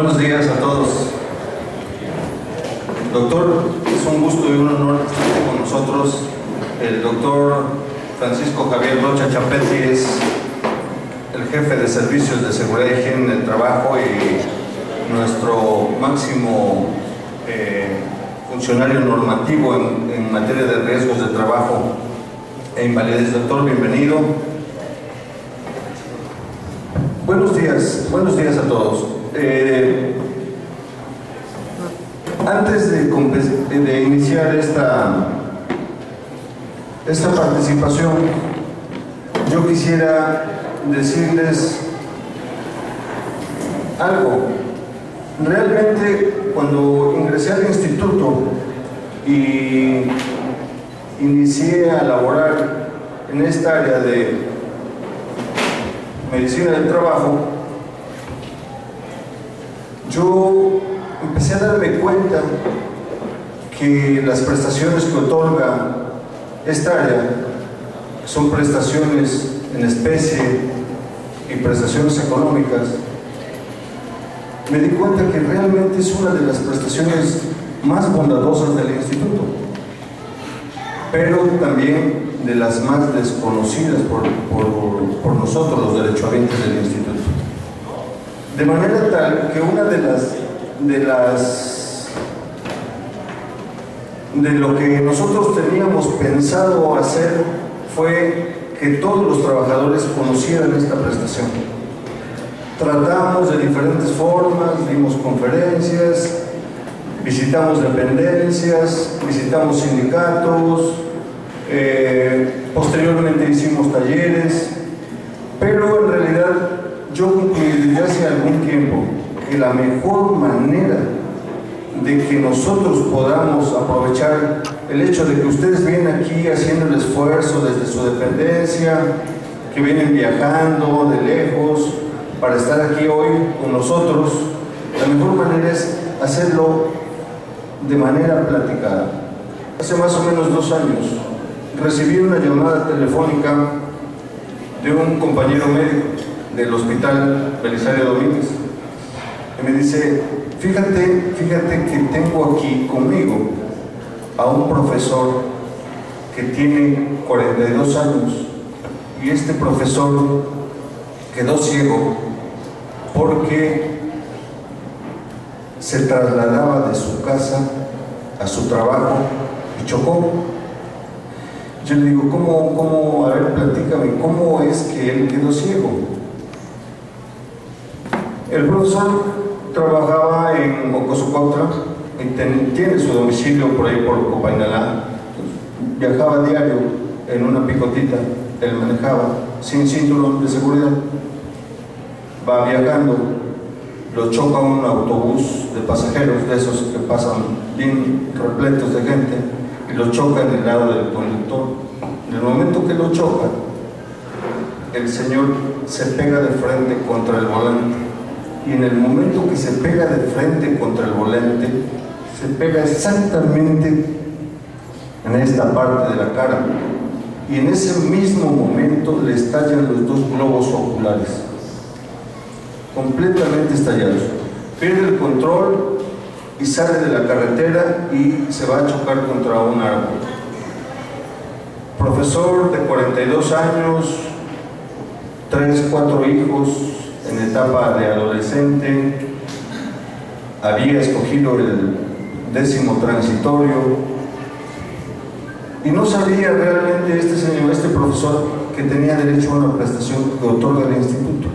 Buenos días a todos. Doctor, es un gusto y un honor que esté con nosotros. El doctor Francisco Javier Rocha Chapetti es el jefe de servicios de seguridad y higiene en el trabajo y nuestro máximo funcionario normativo en materia de riesgos de trabajo e invalidez. Doctor, bienvenido. Buenos días a todos. Antes de iniciar esta participación, yo quisiera decirles algo. Realmente, cuando ingresé al instituto y inicié a laborar en esta área de medicina del trabajo, yo empecé a darme cuenta que las prestaciones que otorga esta área son prestaciones en especie y prestaciones económicas. Me di cuenta que realmente es una de las prestaciones más bondadosas del instituto, pero también de las más desconocidas por nosotros, los derechohabientes del instituto. De manera tal que una de lo que nosotros teníamos pensado hacer fue que todos los trabajadores conocieran esta prestación. Tratamos de diferentes formas, dimos conferencias, visitamos dependencias, visitamos sindicatos, posteriormente hicimos talleres, pero en realidad yo concluí desde hace algún tiempo que la mejor manera de que nosotros podamos aprovechar el hecho de que ustedes vienen aquí haciendo el esfuerzo desde su dependencia, que vienen viajando de lejos para estar aquí hoy con nosotros, la mejor manera es hacerlo de manera platicada. Hace más o menos 2 años recibí una llamada telefónica de un compañero médico del Hospital Belisario Domínguez, que me dice: fíjate que tengo aquí conmigo a un profesor que tiene 42 años y este profesor quedó ciego porque se trasladaba de su casa a su trabajo y chocó. Yo le digo: ¿Cómo? A ver, platícame, ¿cómo es que él quedó ciego? El profesor trabajaba en Ocosocuautla y tiene su domicilio por ahí por Copainalá. Viajaba diario en una picotita, él manejaba sin cinturón de seguridad. Va viajando, lo choca un autobús de pasajeros, de esos que pasan bien repletos de gente, y lo choca en el lado del conductor. En el momento que lo choca, el señor se pega de frente contra el volante. Y en el momento que se pega de frente contra el volante, se pega exactamente en esta parte de la cara. Y en ese mismo momento le estallan los 2 globos oculares, completamente estallados. Pierde el control y sale de la carretera y se va a chocar contra un árbol. Profesor de 42 años, 3, 4 hijos, en etapa de adolescente, había escogido el 10º transitorio y no sabía realmente este profesor que tenía derecho a una prestación que otorga el instituto.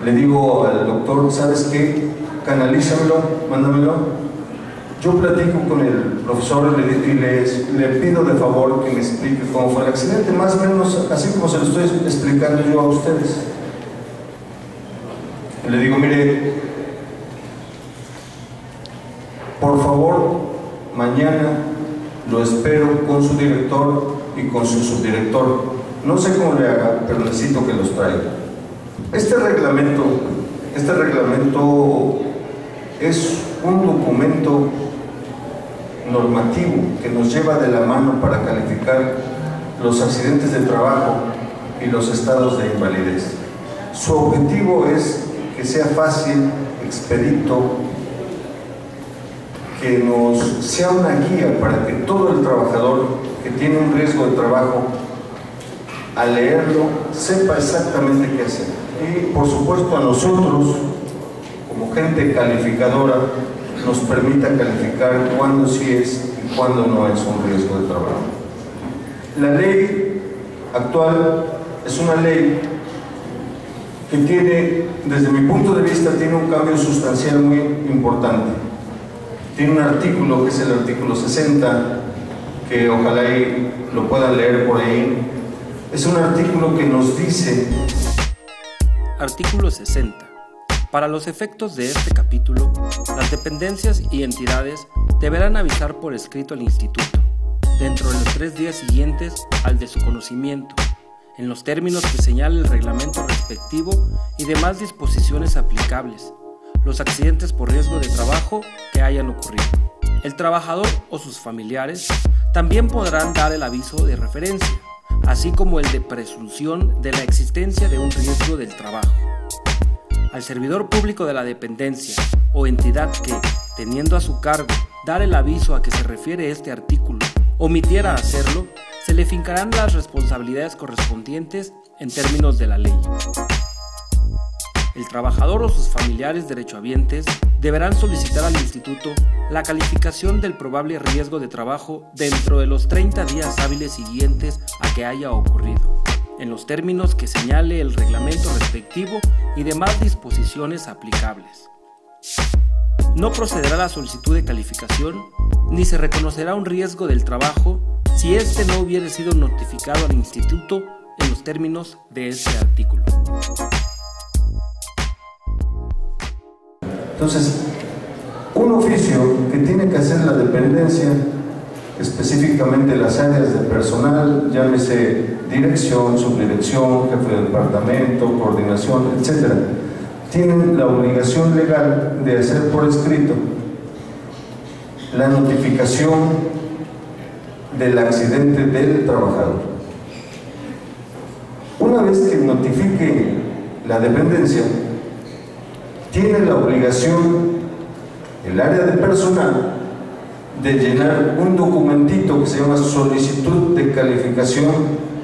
Le digo al doctor: ¿sabes qué? Canalízamelo, mándamelo. Yo platico con el profesor y le pido de favor que me explique cómo fue el accidente, más o menos así como se lo estoy explicando yo a ustedes. Le digo: mire, por favor, mañana lo espero con su director y con su subdirector. No sé cómo le haga, pero necesito que los traiga. Este reglamento es un documento normativo que nos lleva de la mano para calificar los accidentes de trabajo y los estados de invalidez. Su objetivo es que sea fácil, expedito, que nos sea una guía para que todo el trabajador que tiene un riesgo de trabajo, al leerlo, sepa exactamente qué hacer. Y por supuesto a nosotros, como gente calificadora, nos permita calificar cuándo sí es y cuándo no es un riesgo de trabajo. La ley actual es una ley que tiene, desde mi punto de vista, tiene un cambio sustancial muy importante. Tiene un artículo que es el artículo 60, que ojalá lo puedan leer por ahí. Es un artículo que nos dice... Artículo 60. Para los efectos de este capítulo, las dependencias y entidades deberán avisar por escrito al Instituto, dentro de los 3 días siguientes al de su conocimiento, en los términos que señale el reglamento respectivo y demás disposiciones aplicables, los accidentes por riesgo de trabajo que hayan ocurrido. El trabajador o sus familiares también podrán dar el aviso de referencia, así como el de presunción de la existencia de un riesgo del trabajo. Al servidor público de la dependencia o entidad que, teniendo a su cargo dar el aviso a que se refiere este artículo, omitiera hacerlo, se le fincarán las responsabilidades correspondientes en términos de la ley. El trabajador o sus familiares derechohabientes deberán solicitar al Instituto la calificación del probable riesgo de trabajo dentro de los 30 días hábiles siguientes a que haya ocurrido, en los términos que señale el reglamento respectivo y demás disposiciones aplicables. No procederá la solicitud de calificación, ni se reconocerá un riesgo del trabajo si éste no hubiere sido notificado al Instituto en los términos de este artículo. Entonces, un oficio que tiene que hacer la dependencia, específicamente las áreas de personal, llámese dirección, subdirección, jefe de departamento, coordinación, etc., tienen la obligación legal de hacer por escrito la notificación del accidente del trabajador. Una vez que notifique la dependencia, tiene la obligación el área de personal de llenar un documentito que se llama solicitud de calificación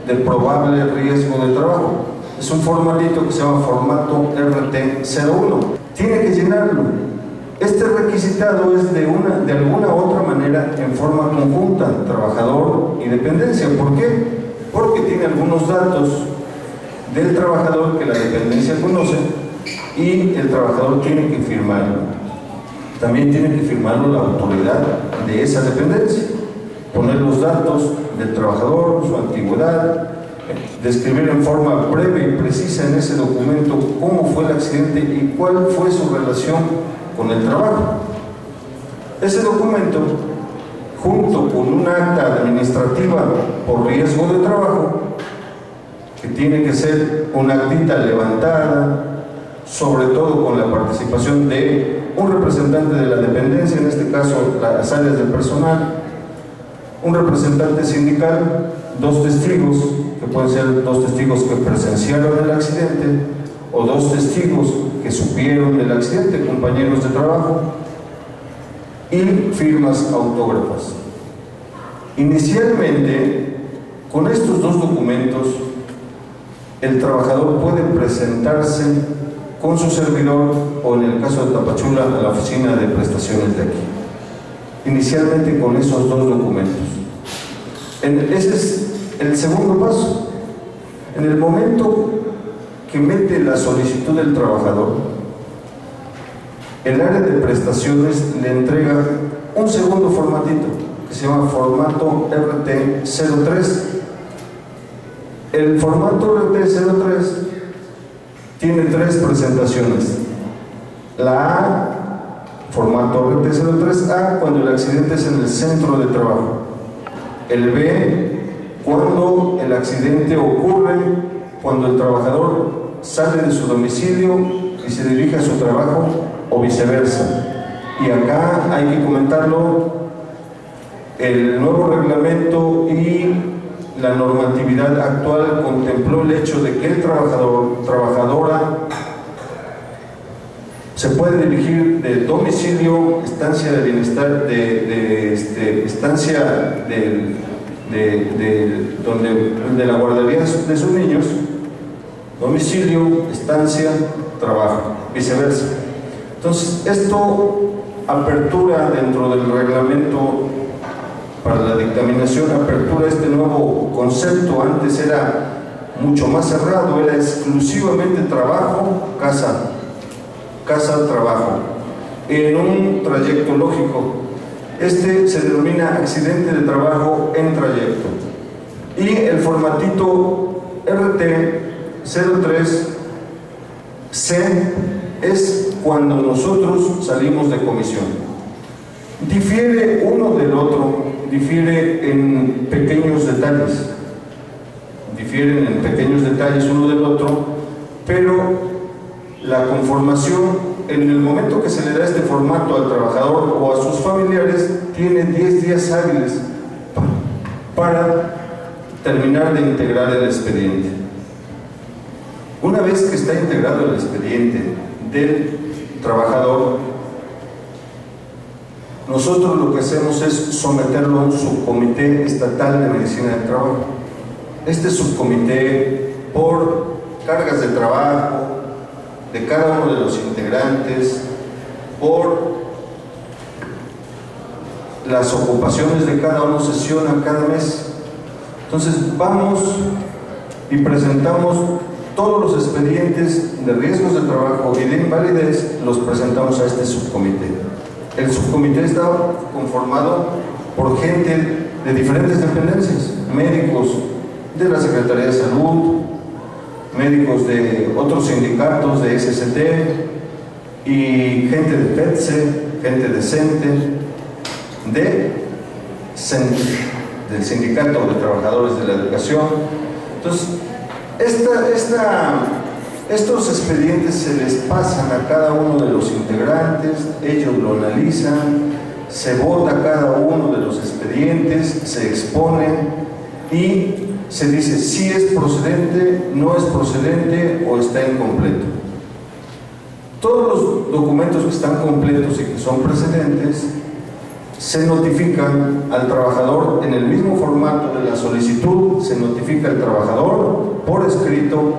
de probable riesgo de trabajo. Es un formatito que se llama formato RT01. Tiene que llenarlo. Este requisitado es de alguna u otra manera en forma conjunta, trabajador y dependencia. ¿Por qué? Porque tiene algunos datos del trabajador que la dependencia conoce y el trabajador tiene que firmarlo. También tiene que firmarlo la autoridad de esa dependencia, poner los datos del trabajador, su antigüedad, describir en forma breve y precisa en ese documento cómo fue el accidente y cuál fue su relación con el trabajo. Ese documento, junto con un acta administrativa por riesgo de trabajo, que tiene que ser una actita levantada, sobre todo con la participación de un representante de la dependencia, en este caso las áreas del personal, un representante sindical, 2 testigos, que pueden ser 2 testigos que presenciaron el accidente o 2 testigos que supieron del accidente, compañeros de trabajo, y firmas autógrafas. Inicialmente, con estos 2 documentos, el trabajador puede presentarse con su servidor o, en el caso de Tapachula, a la oficina de prestaciones de aquí. Inicialmente con esos 2 documentos. Ese es el segundo paso. En el momento que mete la solicitud del trabajador, el área de prestaciones le entrega un segundo formatito que se llama formato RT03. El formato RT03 tiene 3 presentaciones. La A, formato RT03A, cuando el accidente es en el centro de trabajo. El B, cuando el accidente ocurre cuando el trabajador sale de su domicilio y se dirige a su trabajo o viceversa. Y acá hay que comentarlo, el nuevo reglamento y la normatividad actual contempló el hecho de que el trabajadora se puede dirigir de domicilio, estancia de bienestar, estancia de la guardería de sus niños, domicilio, estancia, trabajo, viceversa. Entonces, esto apertura dentro del reglamento para la dictaminación, apertura este nuevo concepto. Antes era mucho más cerrado, era exclusivamente trabajo, casa, trabajo, en un trayecto lógico. Este se denomina accidente de trabajo en trayecto. Y el formatito RT03C es cuando nosotros salimos de comisión. Difiere uno del otro, difiere en pequeños detalles. Difieren en pequeños detalles uno del otro, pero la conformación, en el momento que se le da este formato al trabajador o a sus familiares, tiene 10 días hábiles para terminar de integrar el expediente. Una vez que está integrado el expediente del trabajador, nosotros lo que hacemos es someterlo a un subcomité estatal de medicina del trabajo. Este subcomité, por cargas de trabajo de cada uno de los integrantes, por las ocupaciones de cada uno, sesiona cada mes. Entonces vamos y presentamos todos los expedientes de riesgos de trabajo y de invalidez, los presentamos a este subcomité. El subcomité está conformado por gente de diferentes dependencias, médicos de la Secretaría de Salud, médicos de otros sindicatos de SST y gente de PETSE, gente de CENTE, del Sindicato de Trabajadores de la Educación. Entonces, estos expedientes se les pasan a cada uno de los integrantes, ellos lo analizan, se vota cada uno de los expedientes, se exponen y se dice si es procedente, no es procedente o está incompleto. Todos los documentos que están completos y que son precedentes se notifican al trabajador en el mismo formato de la solicitud. Se notifica al trabajador por escrito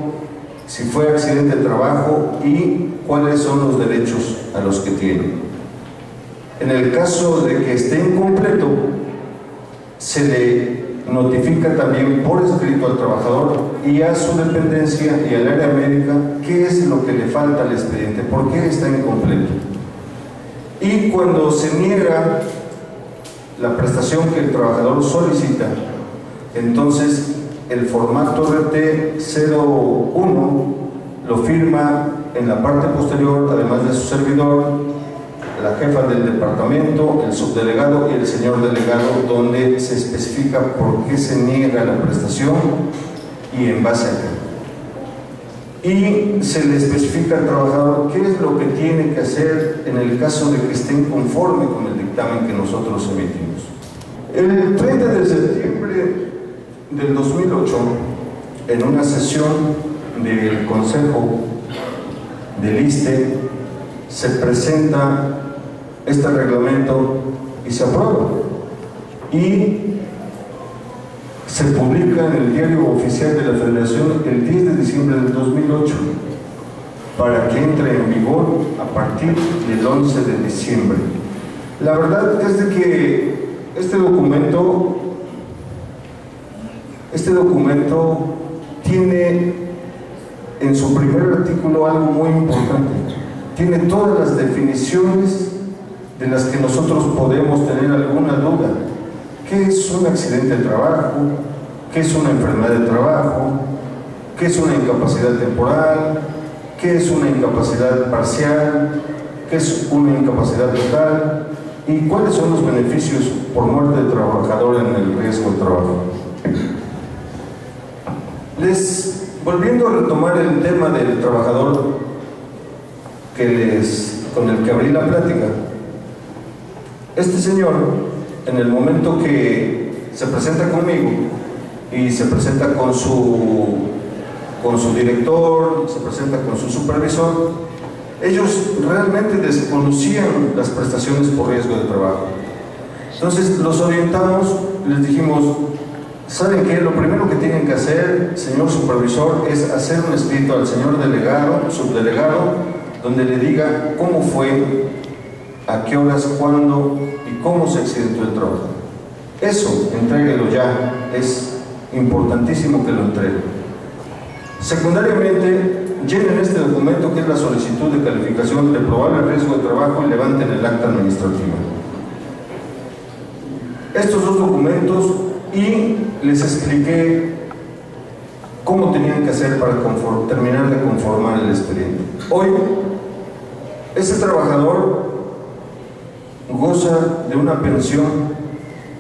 si fue accidente de trabajo y cuáles son los derechos a los que tiene. En el caso de que esté incompleto, se le notifica también por escrito al trabajador y a su dependencia y al área médica qué es lo que le falta al expediente, por qué está incompleto. Y cuando se niega la prestación que el trabajador solicita, entonces el formato RT01 lo firma en la parte posterior, además de su servidor, la jefa del departamento, el subdelegado y el señor delegado, donde se especifica por qué se niega la prestación y en base a qué. Y se le especifica al trabajador qué es lo que tiene que hacer en el caso de que esté inconforme con el dictamen que nosotros emitimos. El 30 de septiembre del 2008, en una sesión del Consejo del ISSSTE, se presenta este reglamento y se aprueba y se publica en el Diario Oficial de la Federación el 10 de diciembre del 2008 para que entre en vigor a partir del 11 de diciembre. La verdad es de que este documento tiene en su primer artículo algo muy importante. Tiene todas las definiciones de las que nosotros podemos tener alguna duda. ¿Qué es un accidente de trabajo? ¿Qué es una enfermedad de trabajo? ¿Qué es una incapacidad temporal? ¿Qué es una incapacidad parcial? ¿Qué es una incapacidad total? ¿Y cuáles son los beneficios por muerte de trabajador en el riesgo de trabajo? Volviendo a retomar el tema del trabajador con el que abrí la plática, este señor, en el momento que se presenta conmigo y se presenta con su director, se presenta con su supervisor, Ellos realmente desconocían las prestaciones por riesgo de trabajo. Entonces los orientamos, les dijimos, ¿saben qué? Lo primero que tienen que hacer, señor supervisor, es hacer un escrito al señor delegado, subdelegado, donde le diga cómo fue, a qué horas, cuándo y cómo se accidentó el trabajo. Eso, entréguelo ya, es importantísimo que lo entreguen. Secundariamente, llenen este documento que es la solicitud de calificación de probable riesgo de trabajo y levanten el acta administrativa. Estos dos documentos, y les expliqué cómo tenían que hacer para terminar de conformar el expediente. Hoy, este trabajador goza de una pensión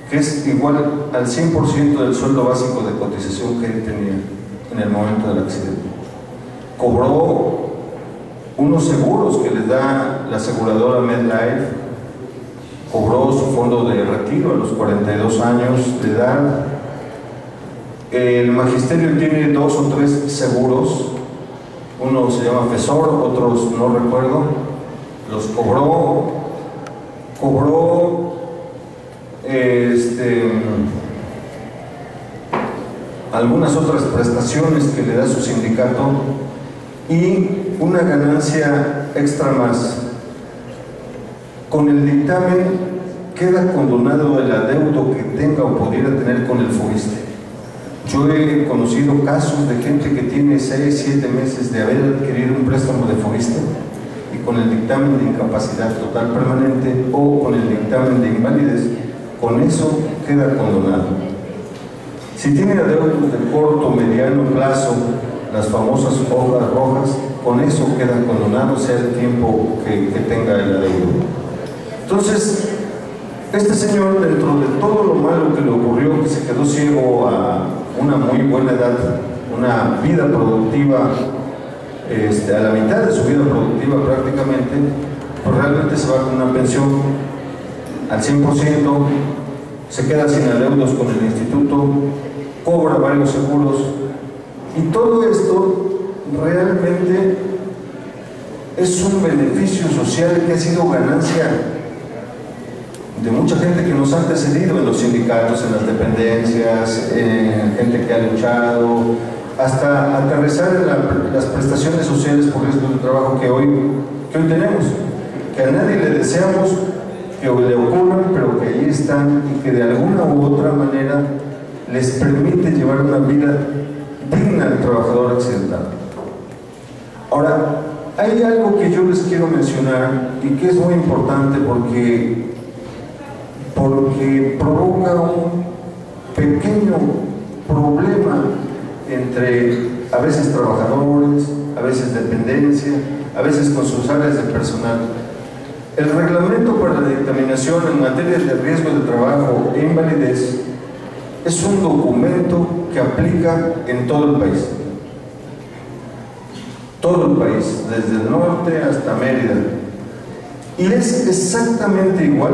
que es igual al 100% del sueldo básico de cotización que él tenía en el momento del accidente. Cobró unos seguros que le da la aseguradora MedLife, cobró su fondo de retiro a los 42 años de edad. El magisterio tiene 2 o 3 seguros, uno se llama FESOR, otros no recuerdo, los cobró algunas otras prestaciones que le da su sindicato y una ganancia extra más. Con el dictamen queda condonado el adeudo que tenga o pudiera tener con el FOISSSTE. Yo he conocido casos de gente que tiene 6, 7 meses de haber adquirido un préstamo de FOISSSTE y con el dictamen de incapacidad total permanente o con el dictamen de invalidez, con eso queda condonado. Si tiene adeudos de corto, mediano plazo, las famosas hojas rojas, con eso queda condonado, sea el tiempo que tenga el adeudo. Entonces, este señor, dentro de todo lo malo que le ocurrió, que se quedó ciego a una muy buena edad, una vida productiva, a la mitad de su vida productiva prácticamente, pues realmente se va con una pensión al 100%, se queda sin adeudos con el instituto, cobra varios seguros, y todo esto realmente es un beneficio social que ha sido ganancia de mucha gente que nos ha antecedido en los sindicatos, en las dependencias, gente que ha luchado, hasta aterrizar en las prestaciones sociales por riesgo de trabajo que hoy tenemos, que a nadie le deseamos que le ocurran, pero que ahí están y que de alguna u otra manera les permite llevar una vida digna al trabajador accidentado. Ahora, hay algo que yo les quiero mencionar y que es muy importante porque provoca un pequeño problema entre a veces trabajadores, a veces dependencia, a veces con sus áreas de personal. El reglamento para la dictaminación en materia de riesgo de trabajo e invalidez es un documento que aplica en todo el país. Todo el país, desde el norte hasta Mérida. Y es exactamente igual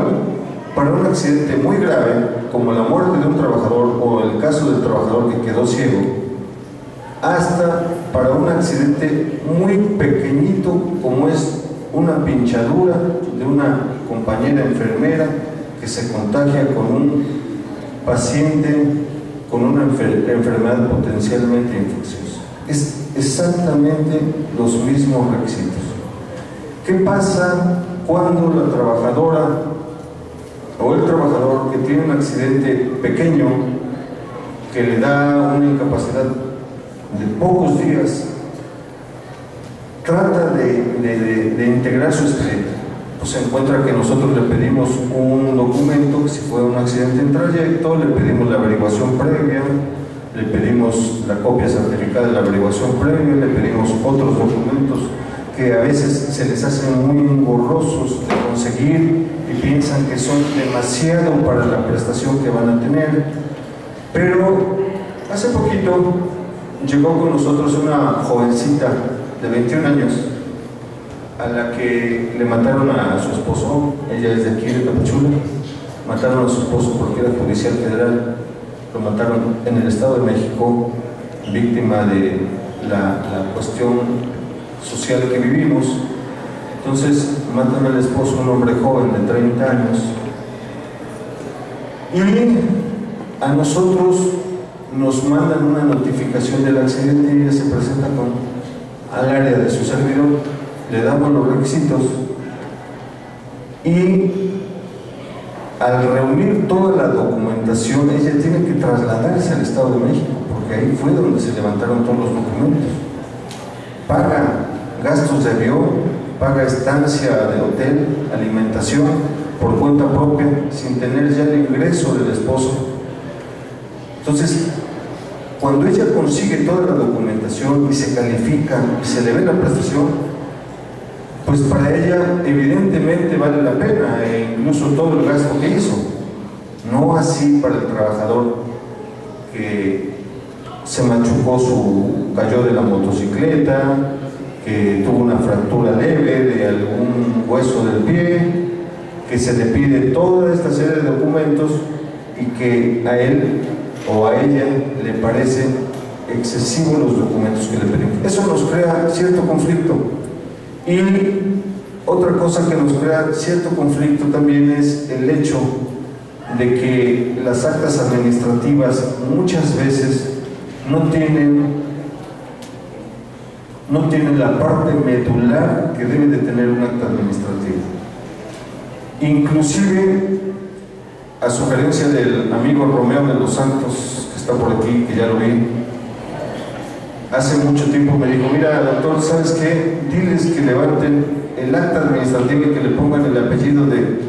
para un accidente muy grave, como la muerte de un trabajador o el caso del trabajador que quedó ciego, hasta para un accidente muy pequeñito, como es una pinchadura de una compañera enfermera que se contagia con un paciente con una enfermedad potencialmente infecciosa. Es exactamente los mismos requisitos. ¿Qué pasa cuando la trabajadora o el trabajador que tiene un accidente pequeño que le da una incapacidad de pocos días trata de integrar su expediente? Pues se encuentra que nosotros le pedimos un documento, que si fue un accidente en trayecto, le pedimos la averiguación previa, le pedimos la copia certificada de la averiguación previa, le pedimos otros documentos que a veces se les hacen muy engorrosos de conseguir y piensan que son demasiado para la prestación que van a tener. Pero hace poquito llegó con nosotros una jovencita de 21 años a la que le mataron a su esposo. Ella es de aquí, de Tapachula. Mataron a su esposo porque era judicial federal. Lo mataron en el Estado de México, víctima de la cuestión social que vivimos. Entonces matan al esposo, un hombre joven de 30 años, y a nosotros nos mandan una notificación del accidente y ella se presenta al área de su servidor, le damos los requisitos y al reunir toda la documentación ella tiene que trasladarse al Estado de México, porque ahí fue donde se levantaron todos los documentos. Paga gastos de avión, paga estancia de hotel, alimentación por cuenta propia, sin tener ya el ingreso del esposo. Entonces, cuando ella consigue toda la documentación y se califica y se le ve la prestación, pues para ella evidentemente vale la pena, incluso todo el gasto que hizo. No así para el trabajador que se machucó, cayó de la motocicleta, que tuvo una fractura leve de algún hueso del pie, que se le pide toda esta serie de documentos y que a él o a ella le parecen excesivos los documentos que le pedimos. Eso nos crea cierto conflicto. Y otra cosa que nos crea cierto conflicto también es el hecho de que las actas administrativas muchas veces no tienen la parte medular que debe de tener un acta administrativa. Inclusive, a sugerencia del amigo Romeo de los Santos, que está por aquí, que ya lo vi, hace mucho tiempo me dijo: mira, doctor, ¿sabes qué? Diles que levanten el acta administrativa y que le pongan el apellido de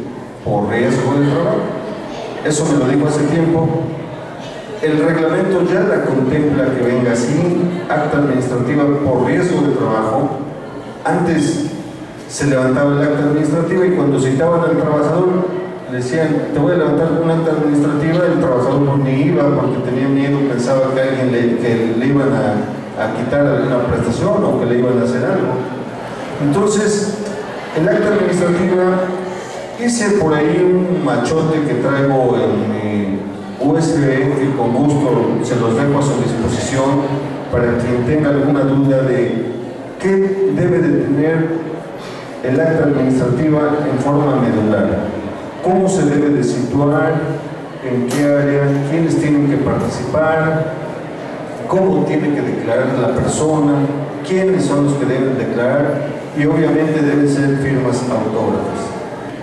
por riesgo de trabajo. Eso me lo dijo hace tiempo. El reglamento ya la contempla que venga así, acta administrativa por riesgo de trabajo. Antes se levantaba el acta administrativa y cuando citaban al trabajador le decían: te voy a levantar un acta administrativa. El trabajador ni iba porque tenía miedo, pensaba que alguien le iban a quitar alguna prestación o que le iban a hacer algo. Entonces, el acta administrativa, hice por ahí un machote que traigo en mi USB, que con gusto se los dejo a su disposición para quien tenga alguna duda de qué debe de tener el acta administrativa en forma medular, cómo se debe de situar, en qué área, quiénes tienen que participar, cómo tiene que declarar la persona, quiénes son los que deben declarar, y obviamente deben ser firmas autógrafas.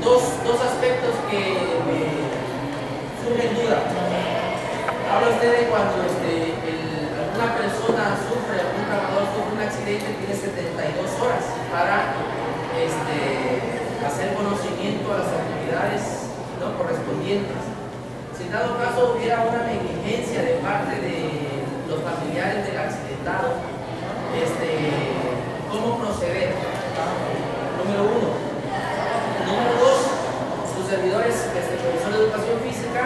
Dos aspectos que me surgen duda. Habla usted de cuando alguna persona sufre, algún trabajador sufre un accidente, tiene 72 horas para hacer conocimiento a las autoridades, ¿no?, correspondientes. Si en dado caso hubiera una negligencia de parte de los familiares del accidentado, ¿cómo proceder? Número uno. Número dos, sus servidores, profesor de educación física,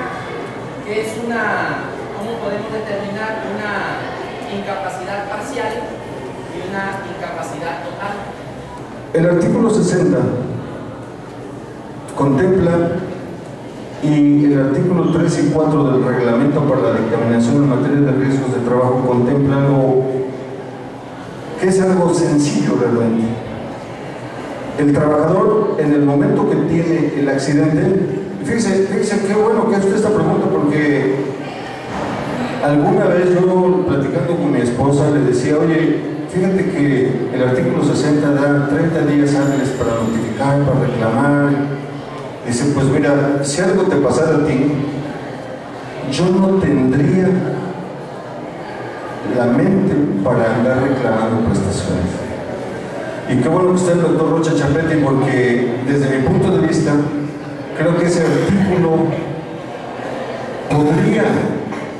que es ¿cómo podemos determinar una incapacidad parcial y una incapacidad total? El artículo 60 contempla, y el artículo 3 y 4 del reglamento para la dictaminación en materia de riesgos de trabajo contempla algo que es algo sencillo realmente. El trabajador, en el momento que tiene el accidente, fíjese qué bueno que hace esta pregunta, porque alguna vez yo, platicando con mi esposa, le decía: oye, fíjate que el artículo 60 da 30 días hábiles para notificar, para reclamar. Dice: pues mira, si algo te pasara a ti, yo no tendría la mente para andar reclamando prestaciones. Y qué bueno que está el doctor Rocha Chapetti, porque desde mi punto de vista creo que ese artículo podría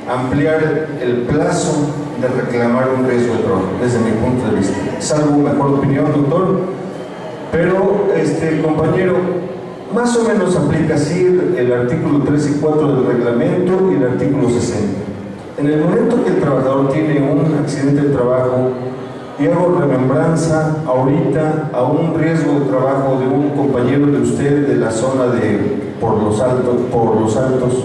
ampliar el plazo de reclamar un riesgo de trabajo, desde mi punto de vista. Salvo mejor opinión, doctor, pero compañero, más o menos aplica así el artículo 3 y 4 del reglamento y el artículo 60. En el momento que el trabajador tiene un accidente de trabajo, y hago remembranza ahorita a un riesgo de trabajo de un compañero de usted de la zona de Por los Altos,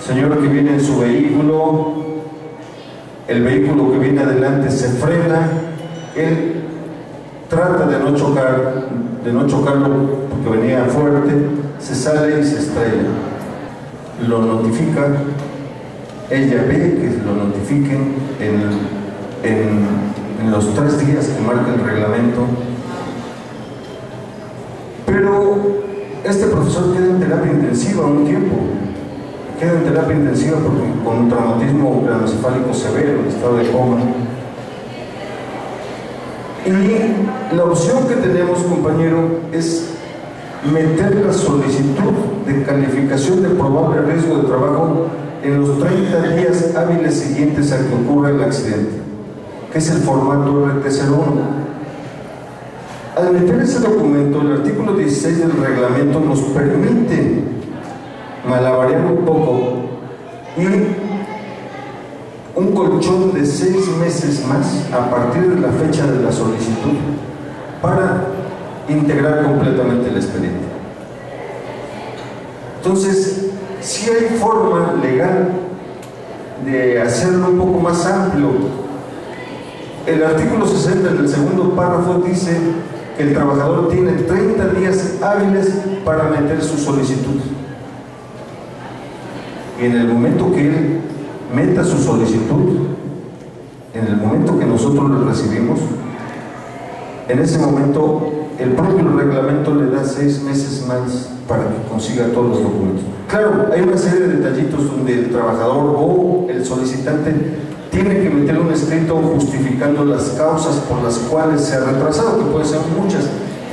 señor que viene en su vehículo, el vehículo que viene adelante se frena, él trata de no chocarlo porque venía fuerte, se sale y se estrella. Lo notifica, ella ve que lo notifiquen en los 3 días que marca el reglamento, pero este profesor queda en terapia intensiva un tiempo, porque con un traumatismo craneoencefálico severo, en estado de coma. Y la opción que tenemos, compañero, es meter la solicitud de calificación de probable riesgo de trabajo en los 30 días hábiles siguientes a que ocurra el accidente, que es el formato RT01. Al meter ese documento, el artículo 16 del reglamento nos permite malabarear un poco y un colchón de 6 meses más a partir de la fecha de la solicitud para integrar completamente el expediente. Entonces, sí hay forma legal de hacerlo un poco más amplio. El artículo 60 en el segundo párrafo dice que el trabajador tiene 30 días hábiles para meter su solicitud. Y en el momento que él meta su solicitud, en el momento que nosotros lo recibimos, en ese momento el propio reglamento le da 6 meses más para que consiga todos los documentos. Claro, hay una serie de detallitos donde el trabajador o el solicitante tiene que meter un escrito justificando las causas por las cuales se ha retrasado, que pueden ser muchas.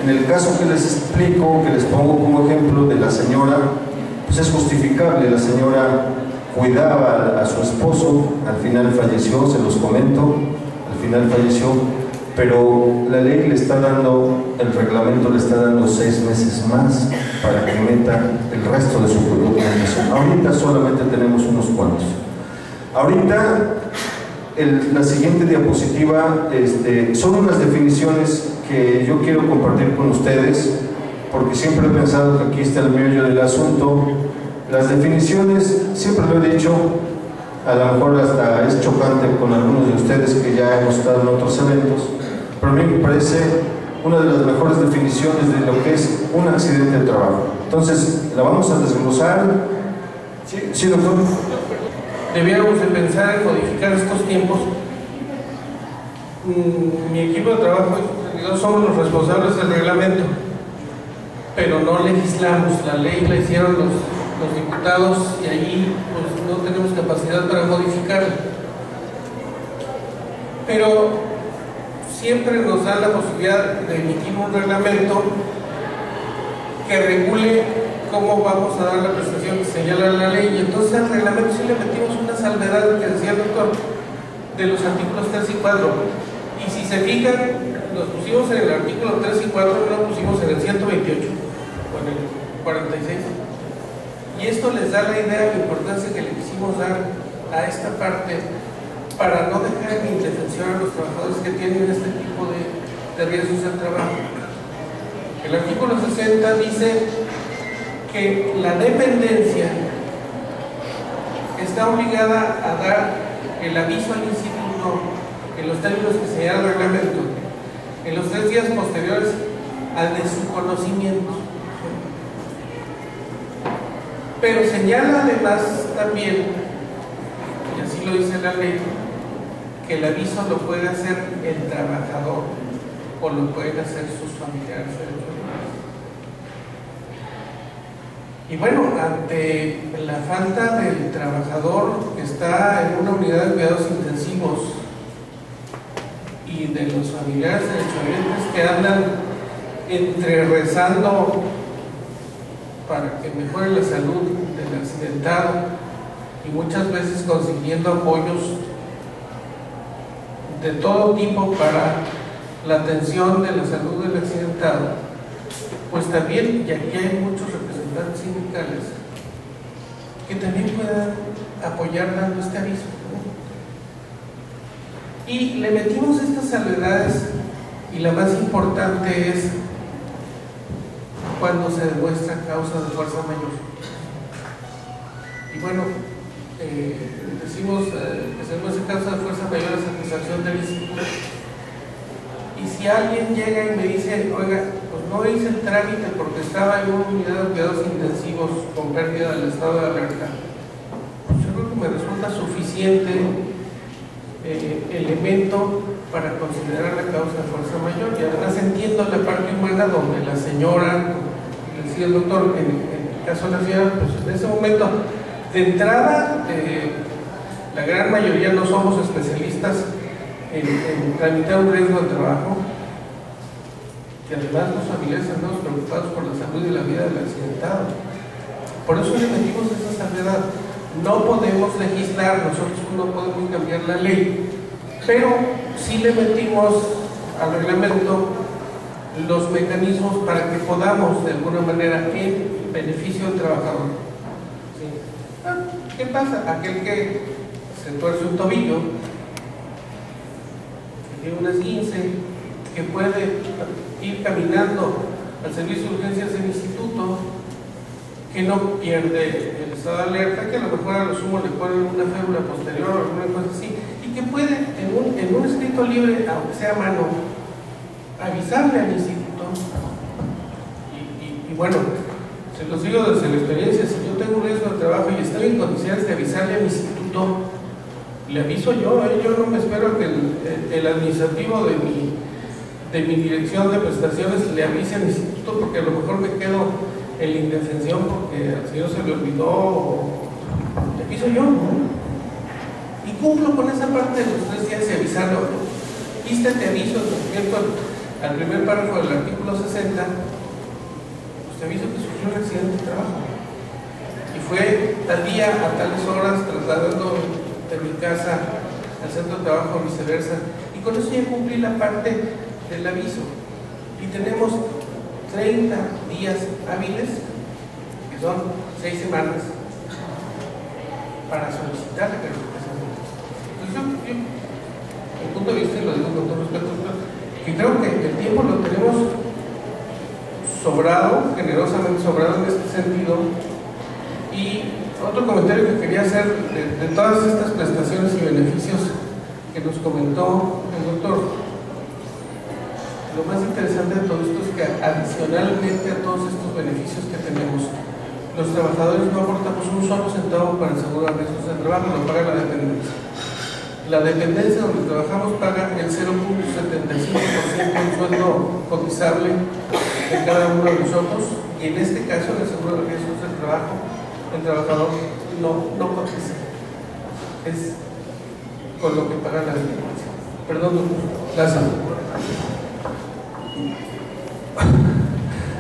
En el caso que les explico, que les pongo como ejemplo de la señora, pues es justificable. La señora cuidaba a su esposo, al final falleció, se los comento, al final falleció, pero la ley le está dando, el reglamento le está dando 6 meses más para que meta el resto de su documentación. Ahorita solamente tenemos unos cuantos. Ahorita, la siguiente diapositiva son unas definiciones que yo quiero compartir con ustedes, porque siempre he pensado que aquí está el meollo del asunto. Las definiciones, siempre lo he dicho, a lo mejor hasta es chocante con algunos de ustedes que ya hemos estado en otros eventos, pero a mí me parece una de las mejores definiciones de lo que es un accidente de trabajo. Entonces, la vamos a desglosar. Sí, doctor. Debiéramos de pensar en modificar estos tiempos. Mi equipo de trabajo y yo somos los responsables del reglamento, pero no legislamos. La ley la hicieron los diputados y ahí pues no tenemos capacidad para modificarla. Pero siempre nos da la posibilidad de emitir un reglamento que regule cómo vamos a dar la prestación que señala la ley. Y entonces al reglamento sí le metimos una salvedad que decía el doctor de los artículos 3 y 4. Y si se fijan, los pusimos en el artículo 3 y 4, no los pusimos en el 128 o en el 46. Y esto les da la idea de la importancia que le quisimos dar a esta parte para no dejar en indefensión a los trabajadores que tienen este tipo de riesgos del trabajo. El artículo 60 dice que la dependencia está obligada a dar el aviso al instituto en los términos que señala el reglamento en los 3 días posteriores al de su conocimiento. Pero señala además también, y así lo dice la ley, que el aviso lo puede hacer el trabajador o lo pueden hacer sus familiares. Y bueno, ante la falta del trabajador que está en una unidad de cuidados intensivos y de los familiares derechohabientes que andan entre rezando para que mejore la salud del accidentado y muchas veces consiguiendo apoyos de todo tipo para la atención de la salud del accidentado, pues también, y aquí hay muchos representantes sindicales que también puedan apoyar dando este aviso, ¿no? Y le metimos estas salvedades, y la más importante es cuando se demuestra causa de fuerza mayor. Y bueno, decimos que se demuestra causa de fuerza mayor a satisfacción del instituto. Y Y si alguien llega y me dice, oiga, pues no hice el trámite porque estaba en una unidad de cuidados intensivos con pérdida del estado de alerta, pues yo creo que me resulta suficiente elemento para considerar la causa de fuerza mayor. Y además entiendo la parte humana donde la señora, decía el doctor, en el caso de la señora, pues en ese momento, de entrada, la gran mayoría no somos especialistas en tramitar un riesgo de trabajo, que además los familiares andamos preocupados por la salud y la vida del accidentado. Por eso le metimos esa salvedad. No podemos legislar, nosotros no podemos cambiar la ley, pero sí le metimos al reglamento los mecanismos para que podamos de alguna manera en beneficio del trabajador. ¿Sí? ¿Qué pasa? Aquel que se tuerce un tobillo, que tiene un esguince, que puede ir caminando al servicio de urgencias del instituto, que no pierde el estado de alerta, que a lo mejor a lo sumo le ponen una férula posterior o alguna cosa así, y que puede en un escrito libre, aunque sea a mano, avisarle al instituto. Y bueno, se los digo desde la experiencia, si yo tengo un riesgo de trabajo y estoy en condiciones de avisarle al instituto, le aviso yo no me espero que el administrativo de mi dirección de prestaciones le avise al instituto, porque a lo mejor me quedo en la indefensión porque al señor se le olvidó, o le aviso yo, ¿no? Y cumplo con esa parte de los 3 días de avisarlo. Viste, te aviso, respecto al primer párrafo del artículo 60, pues te aviso que sufrió un accidente de trabajo y fue tal día a tales horas trasladando de mi casa al centro de trabajo o viceversa, y con eso ya cumplí la parte del aviso. Y tenemos 30 días hábiles, que son 6 semanas, para solicitar la calificación. Entonces yo, mi punto de vista, y lo digo con todo respeto, que creo que el tiempo lo tenemos sobrado, generosamente sobrado en este sentido. Y otro comentario que quería hacer de todas estas prestaciones y beneficios que nos comentó el doctor. Lo más interesante de todo esto es que adicionalmente a todos estos beneficios que tenemos, los trabajadores no aportamos un solo centavo para el seguro de riesgos de trabajo, lo paga la dependencia. La dependencia donde trabajamos paga el 0.75% del sueldo cotizable de cada uno de nosotros, y en este caso, en el seguro de riesgos del trabajo, el trabajador no cotiza. Es con lo que paga la dependencia. Perdón, gracias.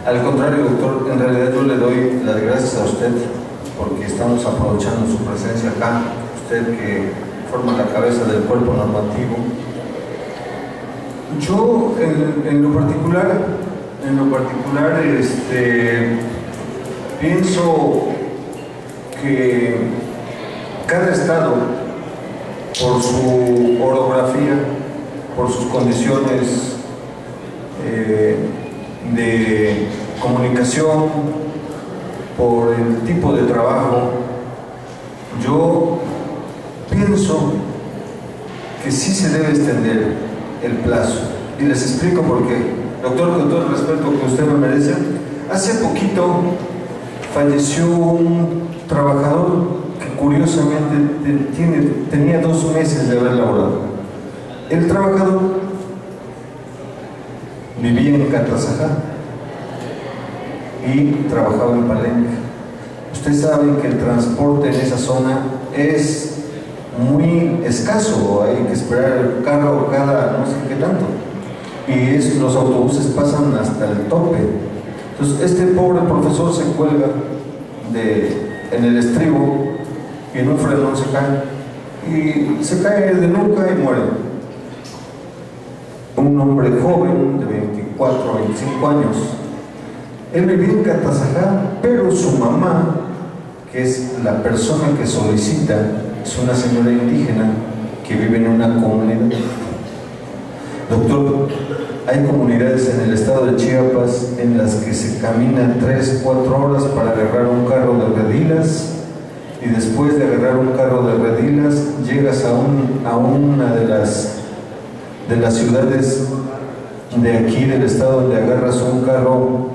Al contrario, doctor, en realidad yo le doy las gracias a usted porque estamos aprovechando su presencia acá, usted que forma la cabeza del cuerpo normativo. Yo en lo particular pienso que cada estado, por su orografía, por sus condiciones de comunicación, por el tipo de trabajo, yo pienso que sí se debe extender el plazo. Y les explico por qué. Doctor, con todo el respeto que usted me merece, hace poquito falleció un trabajador que curiosamente tenía 2 meses de haber laborado. El trabajador vivía en Catazajá y trabajaba en Palenque. Ustedes saben que el transporte en esa zona es muy escaso, hay que esperar el carro cada no sé qué tanto, y los autobuses pasan hasta el tope. Entonces este pobre profesor se cuelga en el estribo y en un frenón se cae, y se cae de nuca y muere. Un hombre joven de 24 o 25 años. Él vivía en Catazajá, pero su mamá, que es la persona que solicita, es una señora indígena que vive en una comunidad. Doctor, hay comunidades en el estado de Chiapas en las que se camina 3-4 horas para agarrar un carro de redilas, y después de agarrar un carro de redilas llegas a una de las ciudades de aquí del estado, donde agarras un carro,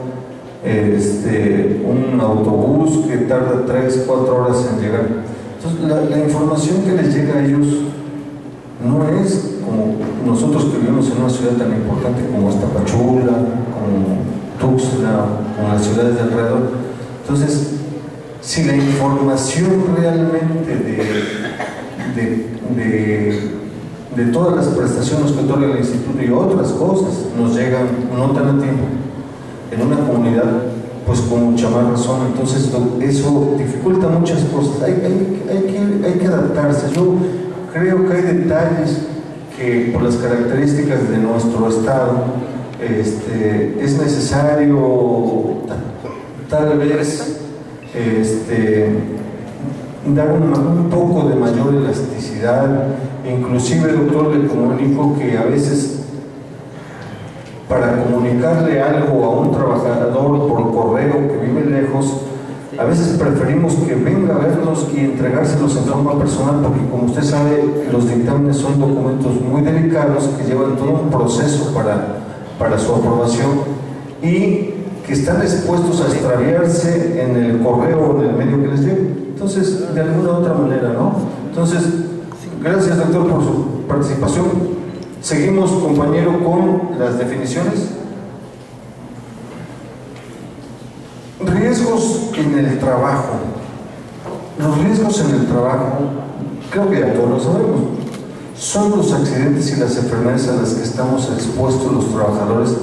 un autobús que tarda 3-4 horas en llegar. Entonces la información que les llega a ellos no es como nosotros que vivimos en una ciudad tan importante como Tapachula, como Tuxtla, como las ciudades de alrededor. Entonces, si la información realmente de todas las prestaciones que otorga el instituto y otras cosas nos llegan no tan a tiempo en una comunidad, pues con mucha más razón. Entonces eso dificulta muchas cosas. Hay que adaptarse. Yo creo que hay detalles que por las características de nuestro estado es necesario tal vez dar un poco de mayor elasticidad. Inclusive, doctor, le comunico que a veces para comunicarle algo a un trabajador por correo que vive lejos, a veces preferimos que venga a vernos y entregárselos en forma personal, porque como usted sabe, los dictámenes son documentos muy delicados que llevan todo un proceso para su aprobación y que están expuestos a extraviarse en el correo o en el medio que les llegue. Entonces, de alguna u otra manera, ¿no? Entonces, gracias, doctor, por su participación. Seguimos, compañero, con las definiciones. Riesgos en el trabajo. Los riesgos en el trabajo, creo que ya todos lo sabemos, son los accidentes y las enfermedades a las que estamos expuestos los trabajadores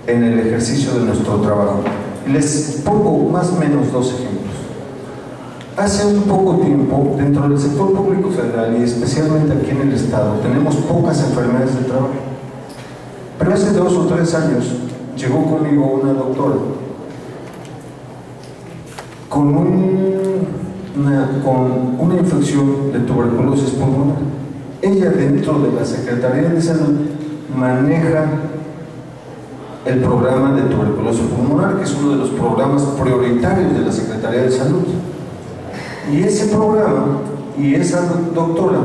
en el ejercicio de nuestro trabajo. Les pongo más o menos 2 ejemplos. Hace un poco tiempo, dentro del sector público federal y especialmente aquí en el estado, tenemos pocas enfermedades de trabajo. Pero hace 2 o 3 años llegó conmigo una doctora con una infección de tuberculosis pulmonar. Ella, dentro de la Secretaría de Salud, maneja el programa de tuberculosis pulmonar, que es uno de los programas prioritarios de la Secretaría de Salud. Y ese programa y esa doctora,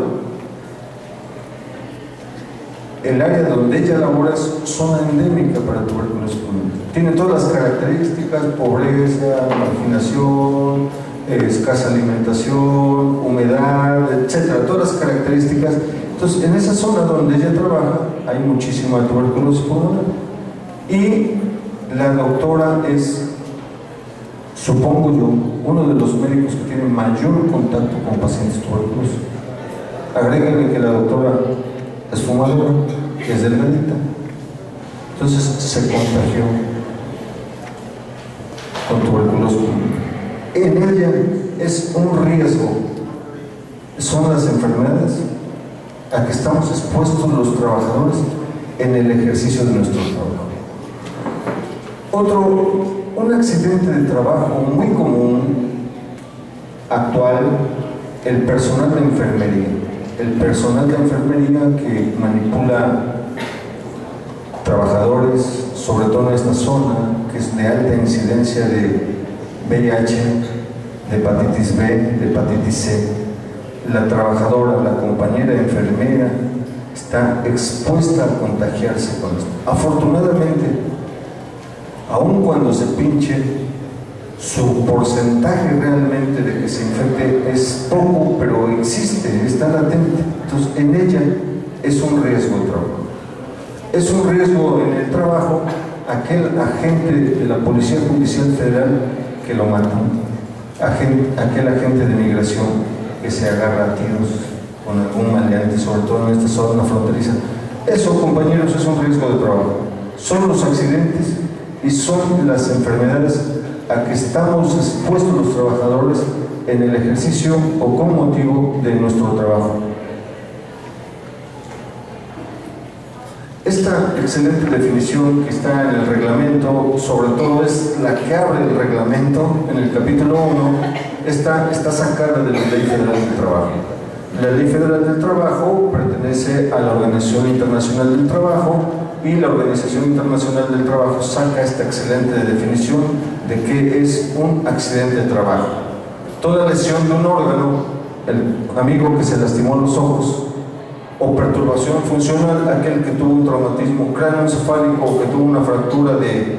el área donde ella labora es zona endémica para tuberculosis pulmonar. Tiene todas las características: pobreza, marginación, escasa alimentación, humedad, etcétera, todas las características. Entonces, en esa zona donde ella trabaja hay muchísima tuberculosis pulmonar. Y la doctora es, supongo yo, uno de los médicos que tiene mayor contacto con pacientes tuberculosos. Agréguenle que la doctora es fumadora, es delgadita. Entonces se contagió con tuberculosis. En ella es un riesgo, son las enfermedades a que estamos expuestos los trabajadores en el ejercicio de nuestro trabajo. Un accidente de trabajo muy común actual, el personal de enfermería. El personal de enfermería que manipula trabajadores, sobre todo en esta zona, que es de alta incidencia de VIH, de hepatitis B, de hepatitis C. La trabajadora, la compañera enfermera, está expuesta a contagiarse con esto. Afortunadamente, aun cuando se pinche, su porcentaje realmente de que se infecte es poco, pero existe, está latente. Entonces, en ella es un riesgo de trabajo. Es un riesgo en el trabajo aquel agente de la Policía Judicial Federal que lo mata, aquel agente de migración que se agarra a tiros con algún maleante, sobre todo en esta zona fronteriza. Eso, compañeros, es un riesgo de trabajo. Son los accidentes y son las enfermedades a que estamos expuestos los trabajadores en el ejercicio o con motivo de nuestro trabajo. Esta excelente definición que está en el reglamento, sobre todo es la que abre el reglamento en el capítulo 1, está sacada de la Ley Federal del Trabajo. La Ley Federal del Trabajo pertenece a la Organización Internacional del Trabajo y la Organización Internacional del Trabajo saca esta excelente definición de qué es un accidente de trabajo. Toda lesión de un órgano, el amigo que se lastimó los ojos, o perturbación funcional, aquel que tuvo un traumatismo cráneoencefálico o que tuvo una fractura de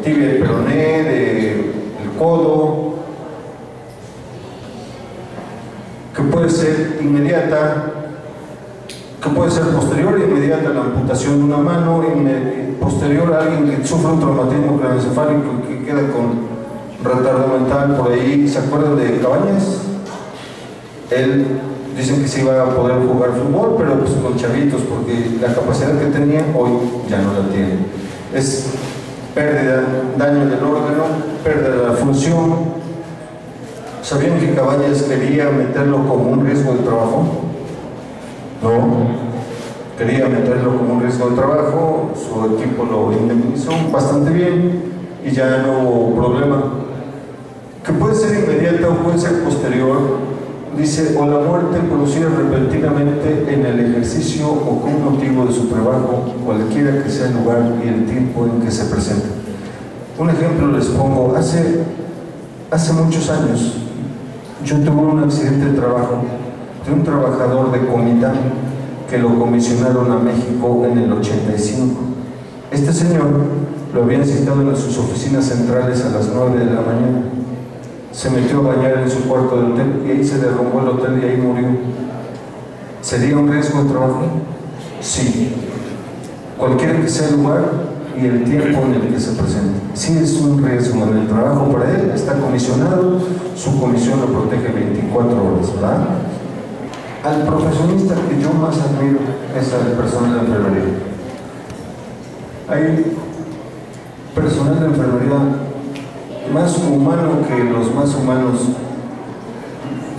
tibia y peroné, del codo, que puede ser inmediata, que puede ser posterior e inmediata a la amputación de una mano, posterior a alguien que sufre un traumatismo craneoencefálico y que queda con retardo mental por ahí. ¿Se acuerdan de Cabañas? Él dicen que se iba a poder jugar fútbol, pero pues con chavitos, porque la capacidad que tenía hoy ya no la tiene. Es pérdida, daño del órgano, pérdida de la función. ¿Sabían que Cabañas quería meterlo como un riesgo de trabajo? No, quería meterlo como un riesgo de trabajo, su equipo lo indemnizó bastante bien y ya no hubo problema. Que puede ser inmediata o puede ser posterior, dice, o la muerte producida repentinamente en el ejercicio o con motivo de su trabajo, cualquiera que sea el lugar y el tiempo en que se presenta. Un ejemplo les pongo, hace muchos años yo tuve un accidente de trabajo de un trabajador de Comitán que lo comisionaron a México en el 85. Este señor lo habían citado en sus oficinas centrales a las 9 de la mañana. Se metió a bañar en su cuarto de hotel y ahí se derrumbó el hotel y ahí murió. ¿Sería un riesgo de trabajo? Sí. Cualquiera que sea el lugar y el tiempo en el que se presente. Sí es un riesgo en el trabajo para él, está comisionado, su comisión lo protege 24 horas, ¿verdad? Al profesionista que yo más admiro es al personal de enfermería. Hay personal de enfermería más humano que los más humanos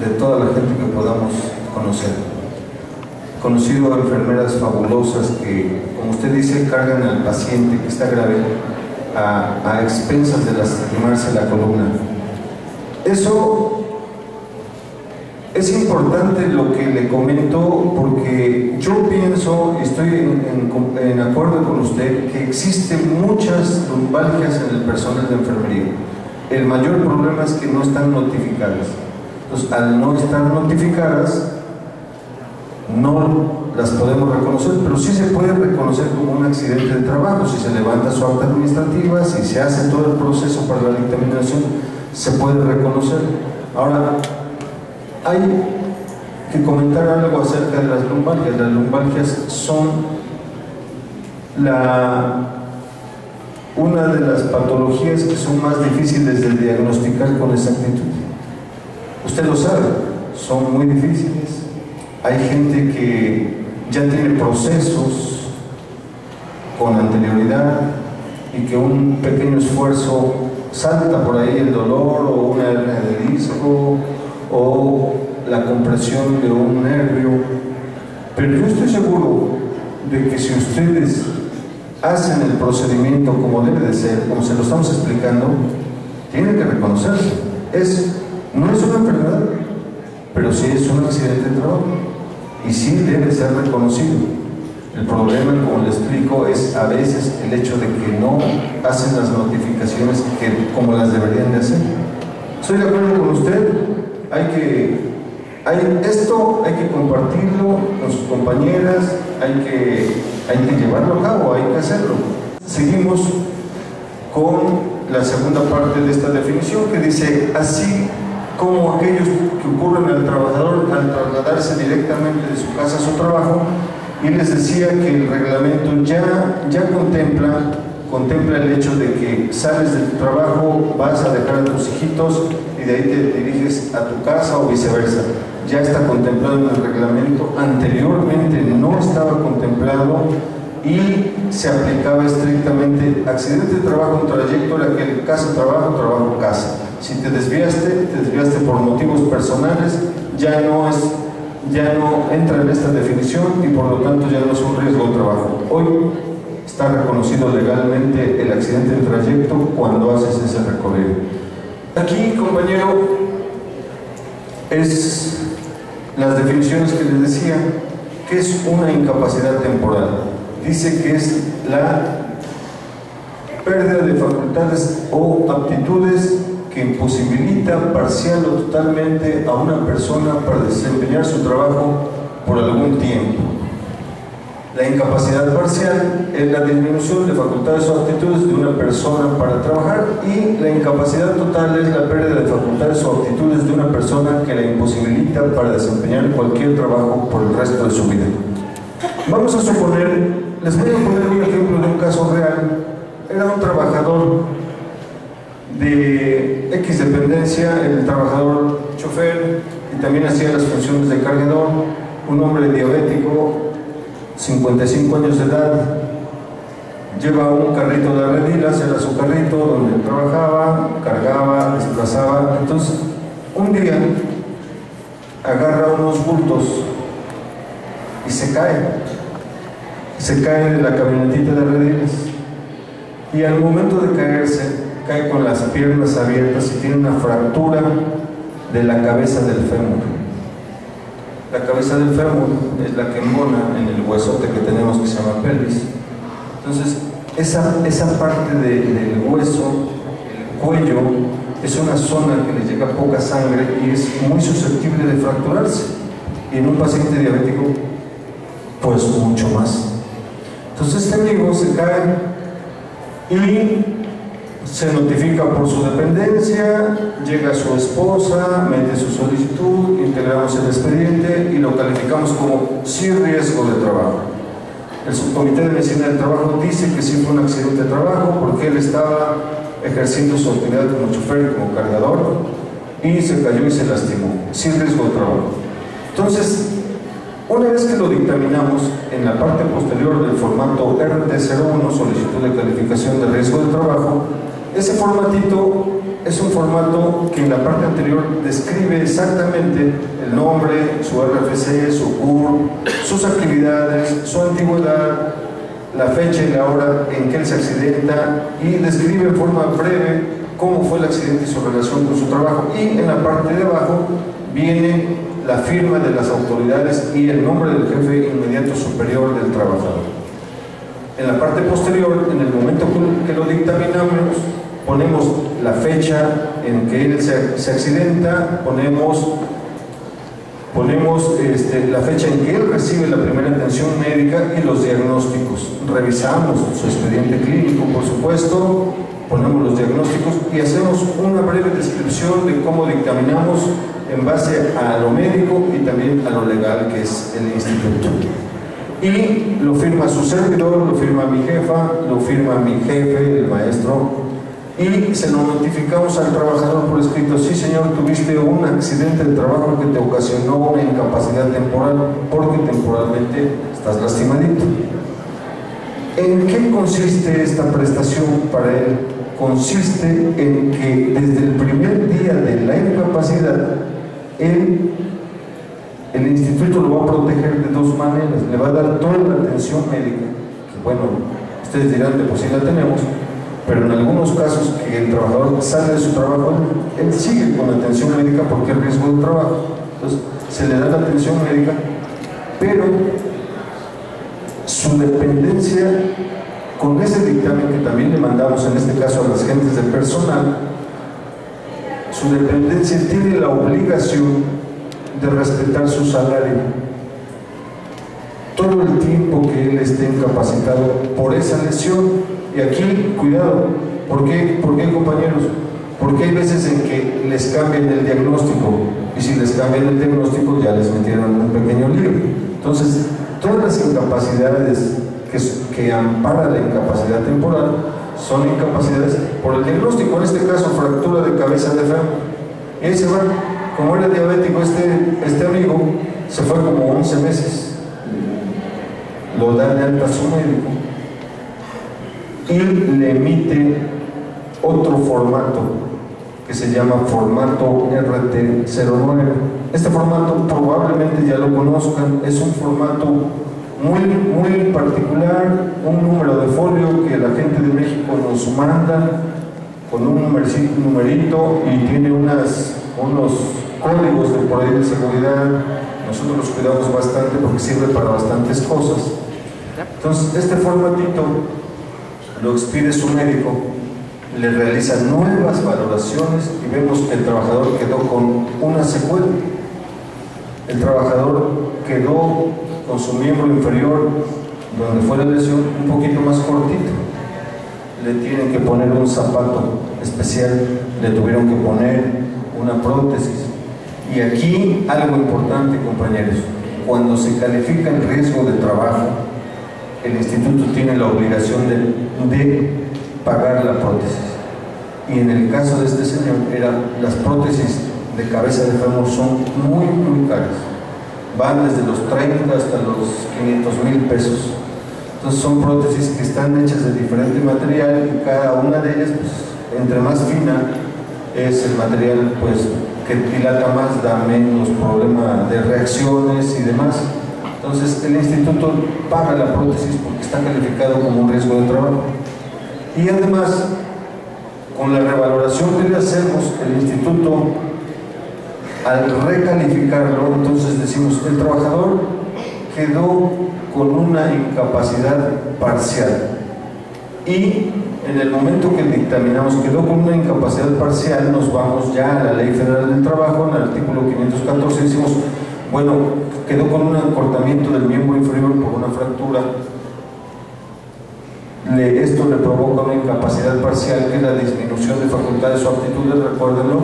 de toda la gente que podamos conocer. He conocido a enfermeras fabulosas que, como usted dice, cargan al paciente que está grave a expensas de lastimarse la columna. Eso es importante lo que le comento, porque yo pienso, estoy en acuerdo con usted, que existen muchas lumbalgias en el personal de enfermería. El mayor problema es que no están notificadas. Entonces, al no estar notificadas, no las podemos reconocer, pero sí se puede reconocer como un accidente de trabajo. Si se levanta su acta administrativa, si se hace todo el proceso para la dictaminación, se puede reconocer. Ahora, hay que comentar algo acerca de las lumbalgias. Las lumbalgias son una de las patologías que son más difíciles de diagnosticar con exactitud. Usted lo sabe, son muy difíciles. Hay gente que ya tiene procesos con anterioridad y que un pequeño esfuerzo salta por ahí el dolor o una hernia de disco o la compresión de un nervio. Pero yo estoy seguro de que si ustedes hacen el procedimiento como debe de ser, como se lo estamos explicando, tienen que reconocerse. No es una enfermedad, pero sí es un accidente de trabajo y sí debe ser reconocido. El problema, como le explico, es a veces el hecho de que no hacen las notificaciones como las deberían de hacer. Estoy de acuerdo con usted. Esto hay que compartirlo con sus compañeras, hay que llevarlo a cabo, hay que hacerlo. Seguimos con la segunda parte de esta definición, que dice: así como aquellos que ocurren al trabajador al trasladarse directamente de su casa a su trabajo. Y les decía que el reglamento ya contempla el hecho de que sales de tu trabajo, vas a dejar a tus hijitos y de ahí te diriges a tu casa o viceversa. Ya está contemplado en el reglamento. Anteriormente no estaba contemplado y se aplicaba estrictamente accidente de trabajo, un trayecto era que casa-trabajo, trabajo-casa. Si te desviaste por motivos personales, ya no entra en esta definición y por lo tanto ya no es un riesgo de trabajo. Hoy está reconocido legalmente el accidente de trayecto cuando haces ese recorrido. Aquí, compañero, es las definiciones que les decía, que es una incapacidad temporal. Dice que es la pérdida de facultades o aptitudes que imposibilita parcial o totalmente a una persona para desempeñar su trabajo por algún tiempo. La incapacidad parcial es la disminución de facultades o aptitudes de una persona para trabajar, y la incapacidad total es la pérdida de facultades o aptitudes de una persona que la imposibilita para desempeñar cualquier trabajo por el resto de su vida. Vamos a suponer, les voy a poner un ejemplo de un caso real. Era un trabajador de X dependencia, el trabajador chofer, y también hacía las funciones de cargador, un hombre diabético, 55 años de edad, lleva un carrito de redilas, era su carrito donde trabajaba, cargaba, desplazaba. Entonces, un día agarra unos bultos y se cae de la camionetita de redilas, y al momento de caerse, cae con las piernas abiertas y tiene una fractura de la cabeza del fémur. La cabeza del fémur es la que embona en el huesote que tenemos, que se llama pelvis. Entonces, esa parte del hueso, el cuello, es una zona que le llega poca sangre y es muy susceptible de fracturarse. Y en un paciente diabético, pues mucho más. Entonces este amigo se cae y se notifica por su dependencia, llega su esposa, mete su solicitud, integramos el expediente y lo calificamos como sin riesgo de trabajo. El subcomité de medicina del trabajo dice que sí fue un accidente de trabajo porque él estaba ejerciendo su actividad como chofer y como cargador y se cayó y se lastimó, sin riesgo de trabajo. Entonces, una vez que lo dictaminamos en la parte posterior del formato RT01, solicitud de calificación de riesgo de trabajo, ese formatito es un formato que en la parte anterior describe exactamente el nombre, su RFC, su CUR, sus actividades, su antigüedad, la fecha y la hora en que él se accidenta, y describe en forma breve cómo fue el accidente y su relación con su trabajo. Y en la parte de abajo viene la firma de las autoridades y el nombre del jefe inmediato superior del trabajador. En la parte posterior, en el momento que lo dictaminamos, ponemos la fecha en que él se accidenta, ponemos la fecha en que él recibe la primera atención médica y los diagnósticos. Revisamos su expediente clínico, por supuesto, ponemos los diagnósticos y hacemos una breve descripción de cómo dictaminamos en base a lo médico y también a lo legal, que es el instituto. Y lo firma su servidor, lo firma mi jefa, lo firma mi jefe, el maestro, y se lo notificamos al trabajador por escrito: sí señor, tuviste un accidente de trabajo que te ocasionó una incapacidad temporal porque temporalmente estás lastimadito. ¿En qué consiste esta prestación para él? Consiste en que desde el primer día de la incapacidad, el instituto lo va a proteger de dos maneras. Le va a dar toda la atención médica, que bueno, ustedes dirán que pues sí la tenemos, pero en algunos casos que el trabajador sale de su trabajo, él sigue con atención médica porque es riesgo de trabajo. Entonces se le da la atención médica, pero su dependencia, con ese dictamen que también le mandamos en este caso a las gentes de personal, su dependencia tiene la obligación de respetar su salario todo el tiempo que él esté incapacitado por esa lesión. Y aquí, cuidado, ¿por qué compañeros? Porque hay veces en que les cambian el diagnóstico, y si les cambian el diagnóstico ya les metieron un pequeño lío. Entonces, todas las incapacidades que ampara la incapacidad temporal son incapacidades por el diagnóstico, en este caso fractura de cabeza de fémur. Y ahí se va, como era diabético este amigo, se fue como 11 meses. Lo da de alta a su médico y le emite otro formato que se llama formato RT09. Este formato probablemente ya lo conozcan, es un formato muy particular, un número de folio que la gente de México nos manda con un numerito y tiene unos códigos de por ahí de seguridad. Nosotros los cuidamos bastante porque sirve para bastantes cosas. Entonces, este formatito lo expide su médico, le realiza nuevas valoraciones y vemos que el trabajador quedó con una secuela. el trabajador quedó con su miembro inferior, donde fue la lesión, un poquito más cortito. Le tienen que poner un zapato especial, le tuvieron que poner una prótesis. Y aquí algo importante, compañeros, cuando se califica el riesgo de trabajo, el instituto tiene la obligación de pagar la prótesis. Y en el caso de este señor, las prótesis de cabeza de fémur son muy caras. Van desde los 30 hasta los 500,000 pesos. Entonces son prótesis que están hechas de diferente material y cada una de ellas, pues, entre más fina es el material, pues, que dilata más, da menos problema de reacciones y demás. Entonces el instituto paga la prótesis porque está calificado como un riesgo de trabajo. Y además, con la revaloración que le hacemos, el instituto, al recalificarlo, entonces decimos, el trabajador quedó con una incapacidad parcial. Y en el momento que dictaminamos quedó con una incapacidad parcial, nos vamos ya a la Ley Federal del Trabajo, en el artículo 514, decimos, bueno, quedó con un acortamiento del miembro inferior por una fractura. Esto le provoca una incapacidad parcial, que es la disminución de facultades o aptitudes, recuérdenlo,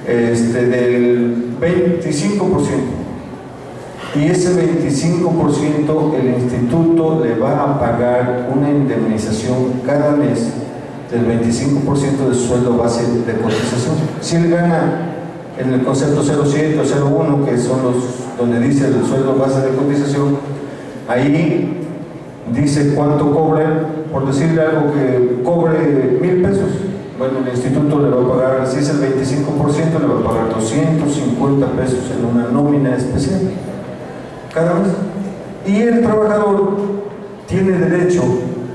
del 25%. Y ese 25% el instituto le va a pagar una indemnización cada mes del 25% de su sueldo base de cotización. Si él gana en el concepto 07 o 01, que son los donde dice el sueldo base de cotización, ahí dice cuánto cobra, por decirle algo, que cobre 1,000 pesos. Bueno, el instituto le va a pagar, si es el 25%, le va a pagar 250 pesos en una nómina especial cada mes. Y el trabajador tiene derecho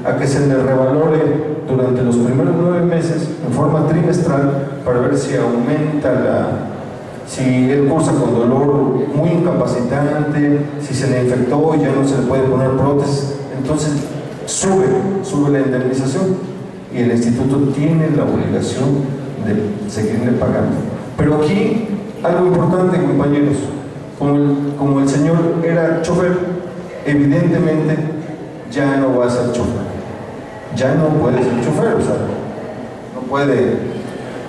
a que se le revalore durante los primeros 9 meses en forma trimestral para ver si aumenta si él cursa con dolor muy incapacitante, si se le infectó y ya no se le puede poner prótesis, entonces sube la indemnización y el instituto tiene la obligación de seguirle pagando. Pero aquí, algo importante, compañeros, como el señor era chofer, evidentemente ya no va a ser chofer, ya no puede ser chofer, o sea, no puede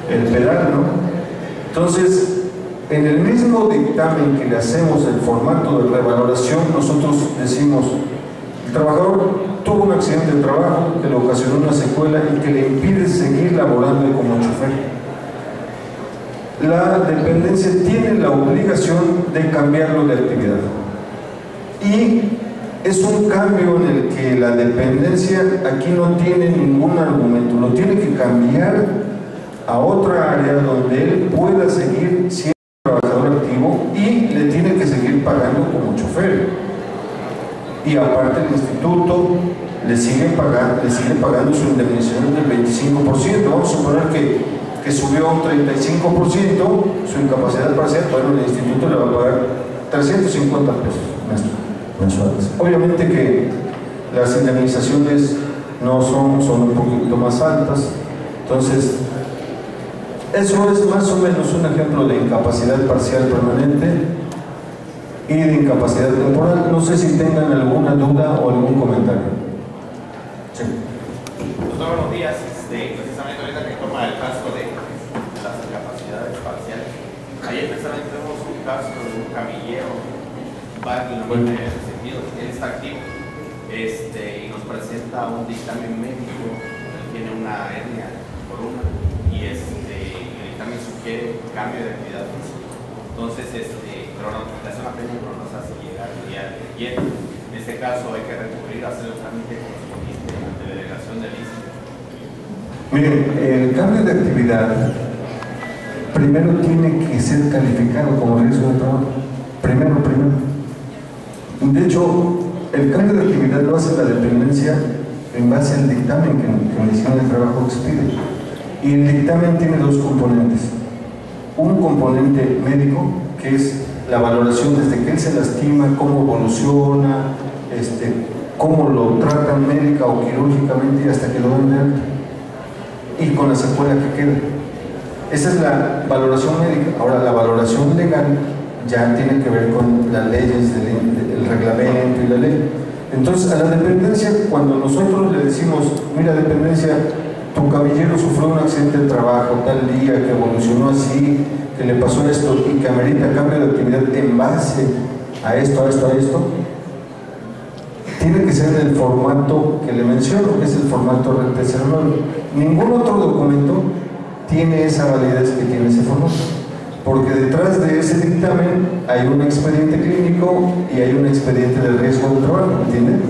pedal, ¿no? Entonces, en el mismo dictamen que le hacemos el formato de revaloración, nosotros decimos, el trabajador tuvo un accidente de trabajo que le ocasionó una secuela y que le impide seguir laborando como chofer. La dependencia tiene la obligación de cambiarlo de actividad. Y es un cambio en el que la dependencia aquí no tiene ningún argumento, lo tiene que cambiar a otra área donde él pueda seguir siendo trabajador activo y le tiene que seguir pagando como chofer. Y aparte el instituto le sigue pagando su indemnización del 25%. Vamos a suponer que subió un 35% su incapacidad parcial, bueno, el instituto le va a pagar 350 pesos mensuales. Obviamente que las indemnizaciones no son un poquito más altas. Entonces, eso es más o menos un ejemplo de incapacidad parcial permanente y de incapacidad temporal. No sé si tengan alguna duda o algún comentario. Sí. Doctor, buenos días. Precisamente ahorita que toma el caso de las incapacidades parciales. Ayer precisamente tenemos un caso de un camillero, va en el sentido, él está activo, y nos presenta un dictamen médico, él tiene una hernia por una, y el dictamen sugiere cambio de actividad física. Entonces, pero la aplicación apenas no nos hace llegar el día de ayer. En este caso hay que recurrir a hacer el trámite correspondiente ante la delegación del ICE. Miren, el cambio de actividad primero tiene que ser calificado como riesgo de trabajo. Primero. De hecho, el cambio de actividad lo hace la dependencia en base al dictamen que la Medición del Trabajo expide. Y el dictamen tiene dos componentes. Un componente médico, que es la valoración desde que él se lastima, cómo evoluciona, cómo lo tratan médica o quirúrgicamente hasta que lo dan de alta, y con la secuela que queda. Esa es la valoración médica. Ahora, la valoración legal ya tiene que ver con las leyes, el reglamento y la ley. Entonces, a la dependencia, cuando nosotros le decimos, mira, dependencia, tu caballero sufrió un accidente de trabajo tal día, que evolucionó así, que le pasó esto y que amerita cambio de actividad en base a esto, tiene que ser en el formato que le menciono, que es el formato RT09. Ningún otro documento tiene esa validez que tiene ese formato, porque detrás de ese dictamen hay un expediente clínico y hay un expediente de riesgo de trabajo, ¿entienden?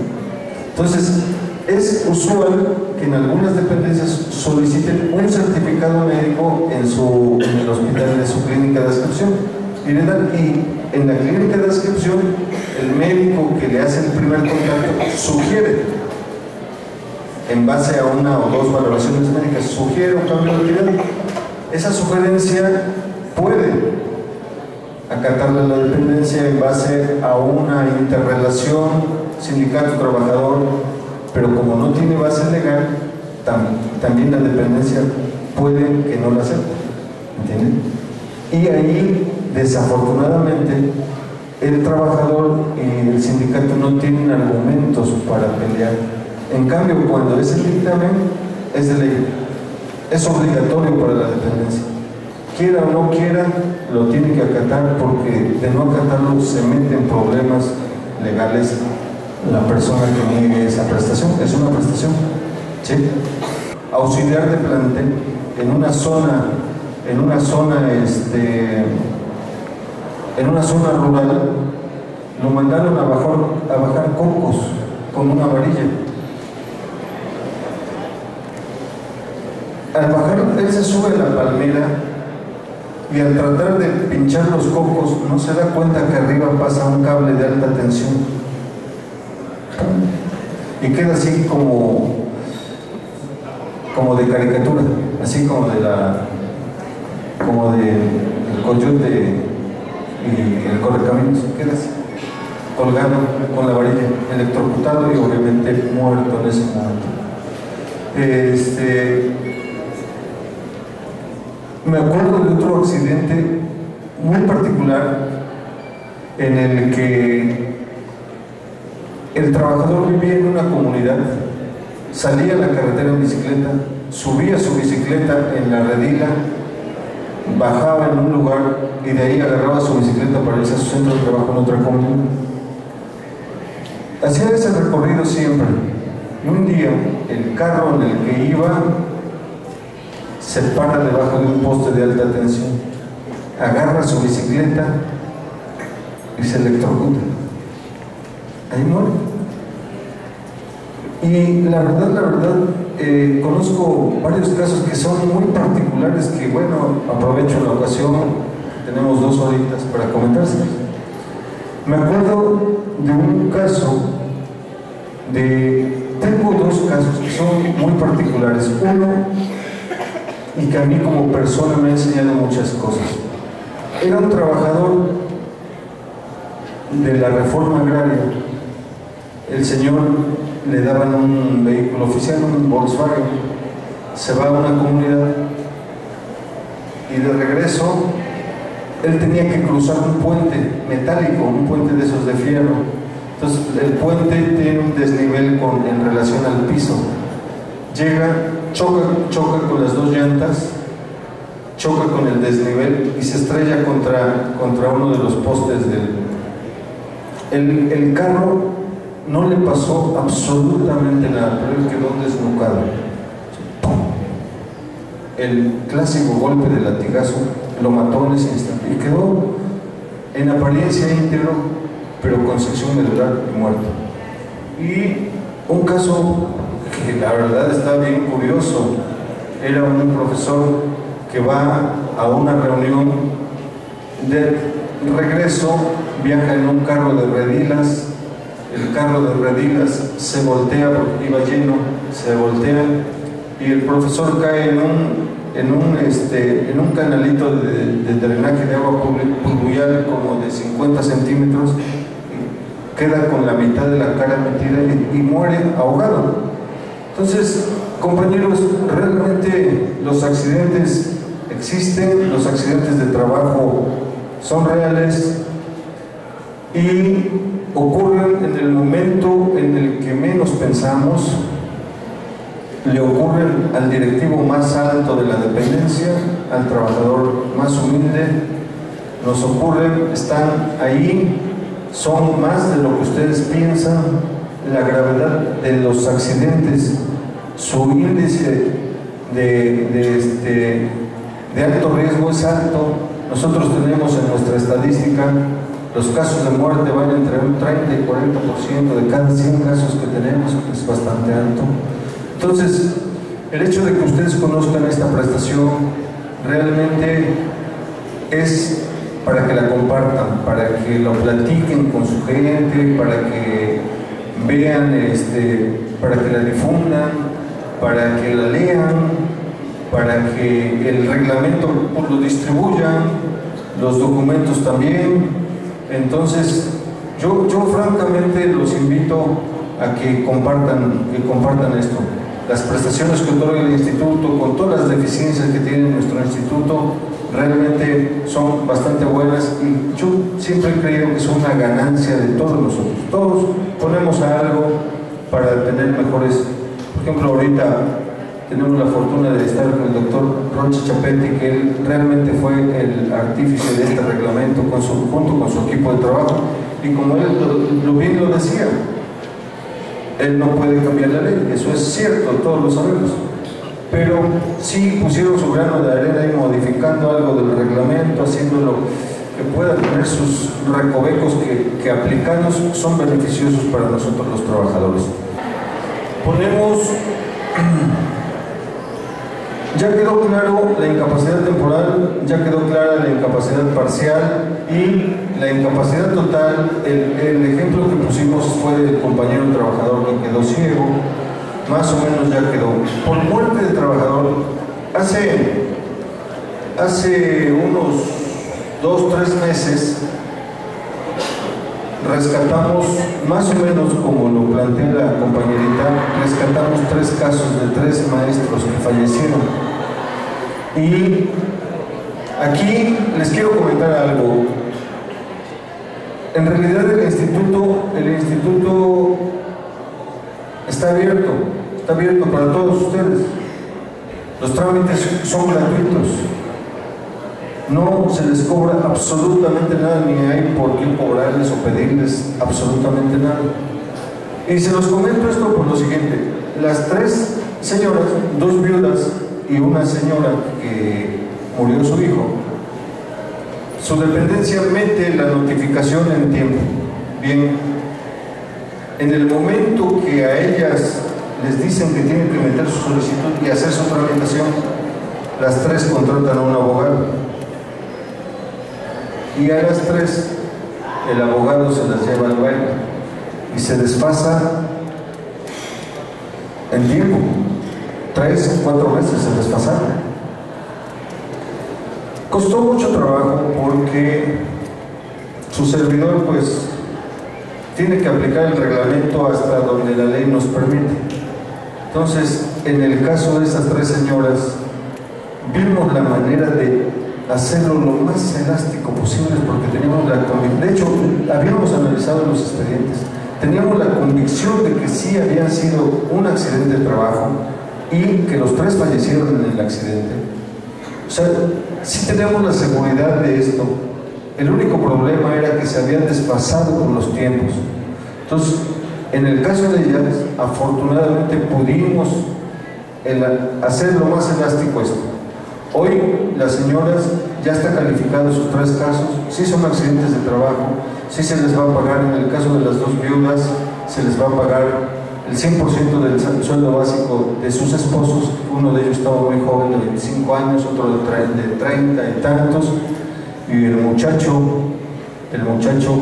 Entonces, es usual que en algunas dependencias soliciten un certificado médico en el hospital de su clínica de adscripción y en la clínica de adscripción el médico que le hace el primer contacto sugiere, en base a una o dos valoraciones médicas, sugiere un cambio de actividad. Esa sugerencia puede acatarle la dependencia en base a una interrelación sindicato-trabajador, pero como no tiene base legal, también la dependencia puede que no la acepte, ¿entienden? Y ahí, desafortunadamente, el trabajador y el sindicato no tienen argumentos para pelear. En cambio, cuando es el dictamen, es de ley, es obligatorio para la dependencia. Quiera o no quiera, lo tiene que acatar, porque de no acatarlo se mete en problemas legales la persona que niegue esa prestación. Es una prestación, ¿sí? Auxiliar de plantel en una zona rural, lo mandaron a bajar cocos con una varilla. Al bajar, él se sube a la palmera y al tratar de pinchar los cocos no se da cuenta que arriba pasa un cable de alta tensión y queda así como de caricatura, así como del coyote y el correcaminos, queda así, colgado con la varilla, electrocutado y obviamente muerto en ese momento. Me acuerdo de otro accidente muy particular en el que el trabajador vivía en una comunidad, salía a la carretera en bicicleta, subía su bicicleta en la redila, bajaba en un lugar y de ahí agarraba su bicicleta para irse a su centro de trabajo en otra comunidad. Hacía ese recorrido siempre. Y un día, el carro en el que iba se para debajo de un poste de alta tensión, agarra su bicicleta y se electrocuta. Ahí muere. Y la verdad, conozco varios casos que son muy particulares que, bueno, aprovecho la ocasión, tenemos 2 horitas para comentárselos. Me acuerdo de un caso tengo 2 casos que son muy particulares. Uno, y que a mí como persona me ha enseñado muchas cosas. Era un trabajador de la reforma agraria. El señor le daban un vehículo oficial, un Volkswagen, se va a una comunidad y de regreso él tenía que cruzar un puente metálico, un puente de esos de fierro. Entonces el puente tiene un desnivel en relación al piso. Llega, choca con las 2 llantas, choca con el desnivel y se estrella contra uno de los postes el carro. No le pasó absolutamente nada, pero él quedó desnucado. El clásico golpe de latigazo lo mató en ese instante y quedó en apariencia íntegro, pero con sección medular y muerto. Y un caso que la verdad está bien curioso. Era un profesor que va a una reunión, de regreso viaja en un carro de redilas. El carro de redilas se voltea porque iba lleno, se voltea y el profesor cae en un canalito de drenaje de agua pluvial como de 50 centímetros, queda con la mitad de la cara metida y muere ahogado. Entonces, compañeros, realmente los accidentes existen, los accidentes de trabajo son reales. y ocurren en el momento en el que menos pensamos. Le ocurren al directivo más alto de la dependencia, al trabajador más humilde. Nos ocurren, están ahí, son más de lo que ustedes piensan. La gravedad de los accidentes, su índice de alto riesgo es alto. Nosotros tenemos en nuestra estadística los casos de muerte van entre un 30 y 40% de cada 100 casos que tenemos, que es bastante alto. Entonces, el hecho de que ustedes conozcan esta prestación realmente es para que la compartan, para que lo platiquen con su gente, para que vean, para que la difundan, para que la lean, para que el reglamento lo distribuyan, los documentos también. Entonces, yo francamente los invito a que compartan esto. Las prestaciones que otorga el instituto, con todas las deficiencias que tiene nuestro instituto, realmente son bastante buenas, y yo siempre he creído que son una ganancia de todos nosotros. Todos ponemos algo para tener mejores. Por ejemplo, ahorita tenemos la fortuna de estar con el doctor Rocha Chapetti, que él realmente fue el artífice de este reglamento junto con su equipo de trabajo, y como él bien lo decía, él no puede cambiar la ley, eso es cierto, todos lo sabemos, pero sí pusieron su grano de arena y modificando algo del reglamento, haciéndolo que pueda tener sus recovecos que aplicados son beneficiosos para nosotros los trabajadores. Ponemos, ya quedó claro la incapacidad temporal, ya quedó clara la incapacidad parcial y la incapacidad total. El ejemplo que pusimos fue del compañero trabajador que quedó ciego, más o menos ya quedó. Por muerte de trabajador, hace unos 2-3 meses rescatamos, más o menos como lo plantea la compañerita, rescatamos 3 casos de 3 maestros que fallecieron. Y aquí les quiero comentar algo. En realidad el instituto está abierto para todos ustedes. Los trámites son gratuitos. No se les cobra absolutamente nada, ni hay por qué cobrarles o pedirles absolutamente nada. Y se los comento esto por lo siguiente: las 3 señoras, 2 viudas y una señora que murió su hijo, su dependencia mete la notificación en tiempo. Bien, en el momento que a ellas les dicen que tienen que meter su solicitud y hacer su tramitación, las 3 contratan a un abogado. Y a las 3 el abogado se las lleva al baile y se desfasa en tiempo. 3-4 meses se desfasaron. Costó mucho trabajo porque su servidor pues tiene que aplicar el reglamento hasta donde la ley nos permite. Entonces, en el caso de esas 3 señoras, vimos la manera de hacerlo lo más elástico posible, porque teníamos la convicción, de hecho, habíamos analizado los expedientes, teníamos la convicción de que sí había sido un accidente de trabajo y que los 3 fallecieron en el accidente. O sea, sí teníamos la seguridad de esto. El único problema era que se habían desfasado con los tiempos. Entonces, en el caso de ellas, afortunadamente pudimos hacer lo más elástico esto. Hoy las señoras ya están calificadas sus 3 casos, sí son accidentes de trabajo, sí se les va a pagar. En el caso de las 2 viudas, se les va a pagar el 100% del sueldo básico de sus esposos. Uno de ellos estaba muy joven, de 25 años, otro de 30 y tantos, y el muchacho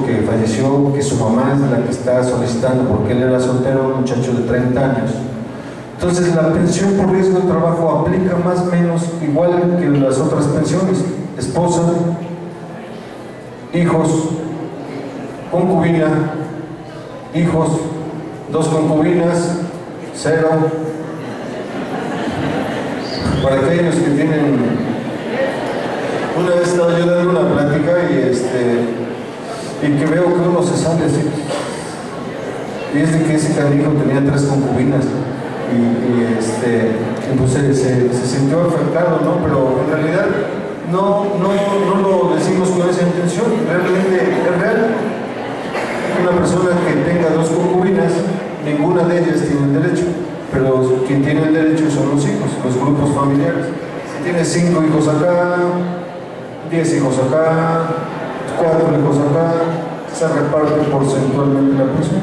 que falleció, que su mamá es la que está solicitando porque él era soltero, un muchacho de 30 años. Entonces la pensión por riesgo de trabajo aplica más o menos igual que las otras pensiones: esposa, hijos, concubina, hijos, 2 concubinas, 0. Para aquellos que tienen... Una vez estaba yo dando una plática y y que veo que uno se sale así. Y es de que ese canijo tenía 3 concubinas y pues se sintió afectado, ¿no? Pero en realidad no lo decimos con esa intención, realmente es real. Una persona que tenga 2 concubinas, ninguna de ellas tiene el derecho, pero quien tiene el derecho son los hijos, los grupos familiares. Si tienes 5 hijos acá, 10 hijos acá, 4 hijos acá, se reparte porcentualmente la porción.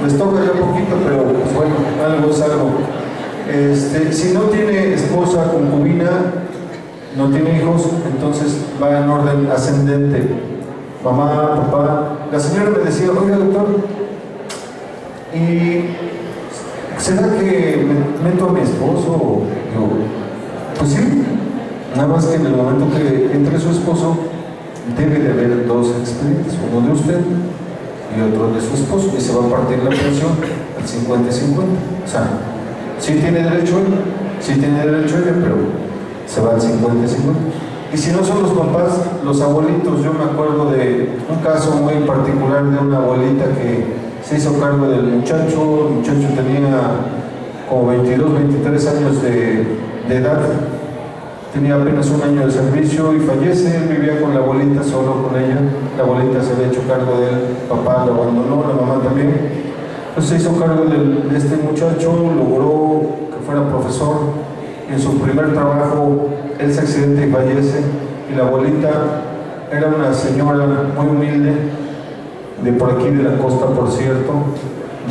Les toca ya poquito, pero pues bueno, algo es algo. Si no tiene esposa, concubina, no tiene hijos, entonces va en orden ascendente. Mamá, papá. La señora me decía, oiga doctor, ¿y será que meto a mi esposo? Yo, pues sí, nada más que en el momento que entre su esposo, debe de haber 2 expedientes, uno de usted y otro de su esposo, y se va a partir la pensión al 50 y 50. O sea, sí tiene derecho ella, pero se va al 50 y 50. Y si no son los papás, los abuelitos. Yo me acuerdo de un caso muy particular de una abuelita que se hizo cargo del muchacho. El muchacho tenía como 22, 23 años de edad. Tenía apenas 1 año de servicio y fallece. Él vivía con la abuelita, solo con ella. La abuelita se había hecho cargo de él, papá lo abandonó, la mamá también. Entonces se hizo cargo de este muchacho, logró que fuera profesor. En su primer trabajo, él se accidenta y fallece. Y la abuelita era una señora muy humilde, de por aquí de la costa, por cierto.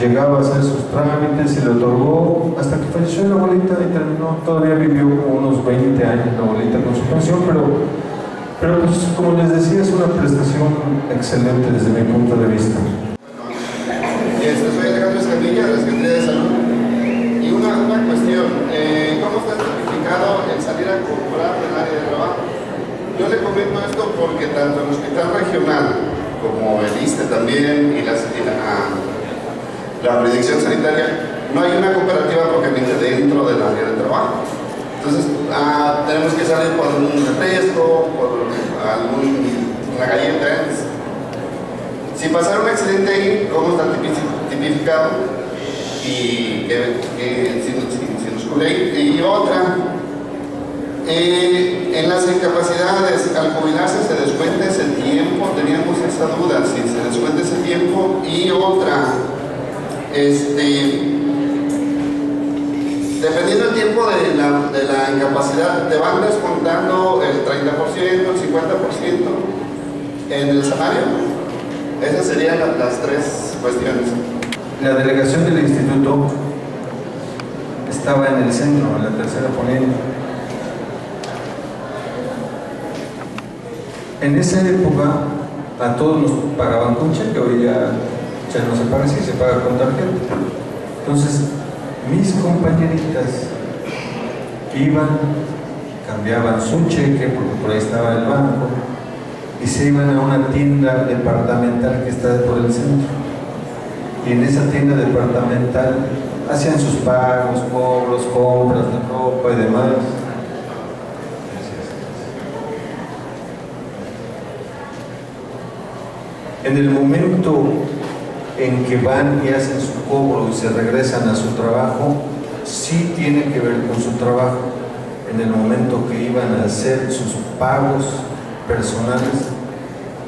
Llegaba a hacer sus trámites y le otorgó hasta que falleció la abuelita y terminó. Todavía vivió como unos 20 años la abuelita con su pensión, pero pues, como les decía, es una prestación excelente desde mi punto de vista. Soy Alejandro Escamilla, de la Secretaría de Salud. Y una cuestión, ¿cómo está certificado el salir a comprar del área de trabajo? Yo le comento esto porque tanto el Hospital Regional como el ISSSTE también y la jurisdicción sanitaria, no hay una cooperativa propiamente dentro del área de trabajo. Entonces, tenemos que salir por un refresco, por una galleta. Si pasara un accidente ahí, ¿cómo está tipificado? Y si nos cubre ahí. Y otra, en las incapacidades, al jubilarse se descuenta ese tiempo. Teníamos esa duda, si se descuenta ese tiempo. Y otra, dependiendo del tiempo de la incapacidad, te van descontando el 30%, el 50% en el salario. Esas serían las 3 cuestiones. La delegación del instituto estaba en el centro, en la tercera poniente. En esa época a todos nos pagaban con cheque, hoy ya no se paga así, se paga con tarjeta. Entonces, mis compañeritas iban, cambiaban su cheque, porque por ahí estaba el banco, y se iban a una tienda departamental que está por el centro. Y en esa tienda departamental hacían sus pagos, cobros, compras de ropa y demás. En el momento en que van y hacen su cobro y se regresan a su trabajo, sí tiene que ver con su trabajo. En el momento que iban a hacer sus pagos personales,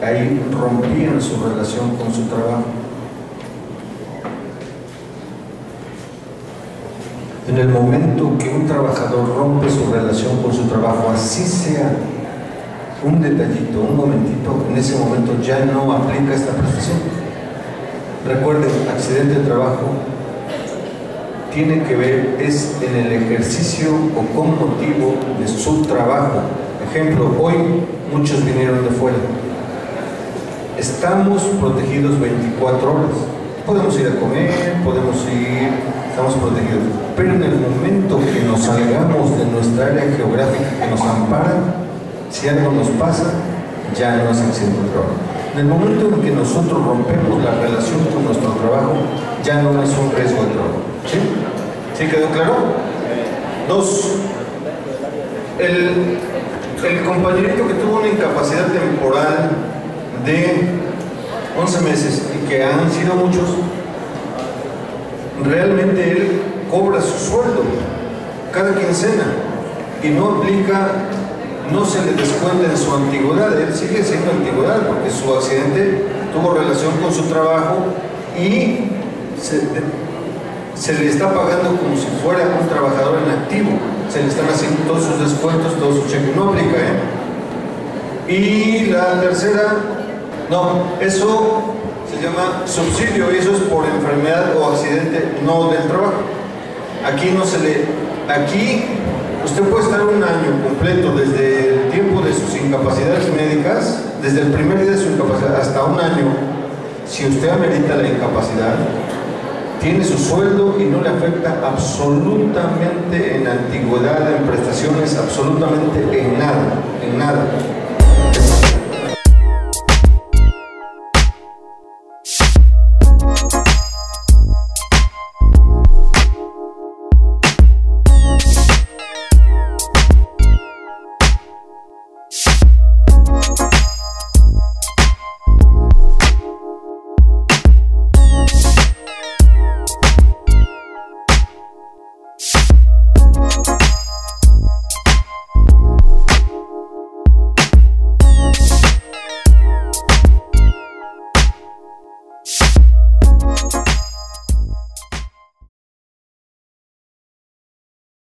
ahí rompían su relación con su trabajo. En el momento que un trabajador rompe su relación con su trabajo, así sea un detallito, un momentito, en ese momento ya no aplica esta prestación. Recuerden, accidente de trabajo tiene que ver, es en el ejercicio o con motivo de su trabajo. Ejemplo, hoy muchos vinieron de fuera. Estamos protegidos 24 horas. Podemos ir a comer, estamos protegidos. Pero en el momento que nos salgamos de nuestra área geográfica que nos ampara, si algo nos pasa, ya no es accidente de trabajo. En el momento en que nosotros rompemos la relación con nuestro trabajo, ya no es un riesgo de trabajo. ¿Sí? ¿Sí quedó claro? 2. El compañerito que tuvo una incapacidad temporal de 11 meses, y que han sido muchos, realmente él cobra su sueldo cada quincena y no aplica, no se le descuenta en su antigüedad. Él sigue siendo antigüedad porque su accidente tuvo relación con su trabajo y se le está pagando como si fuera un trabajador en activo. Se le están haciendo todos sus descuentos, todos sus cheques. No aplica, ¿eh? Y la tercera, no, eso se llama subsidio, y eso es por enfermedad o accidente, no del trabajo. Aquí no se le... Aquí usted puede estar un año completo desde el tiempo de sus incapacidades médicas, desde el primer día de su incapacidad hasta un año. Si usted amerita la incapacidad, tiene su sueldo y no le afecta absolutamente en antigüedad, en prestaciones, absolutamente en nada, en nada.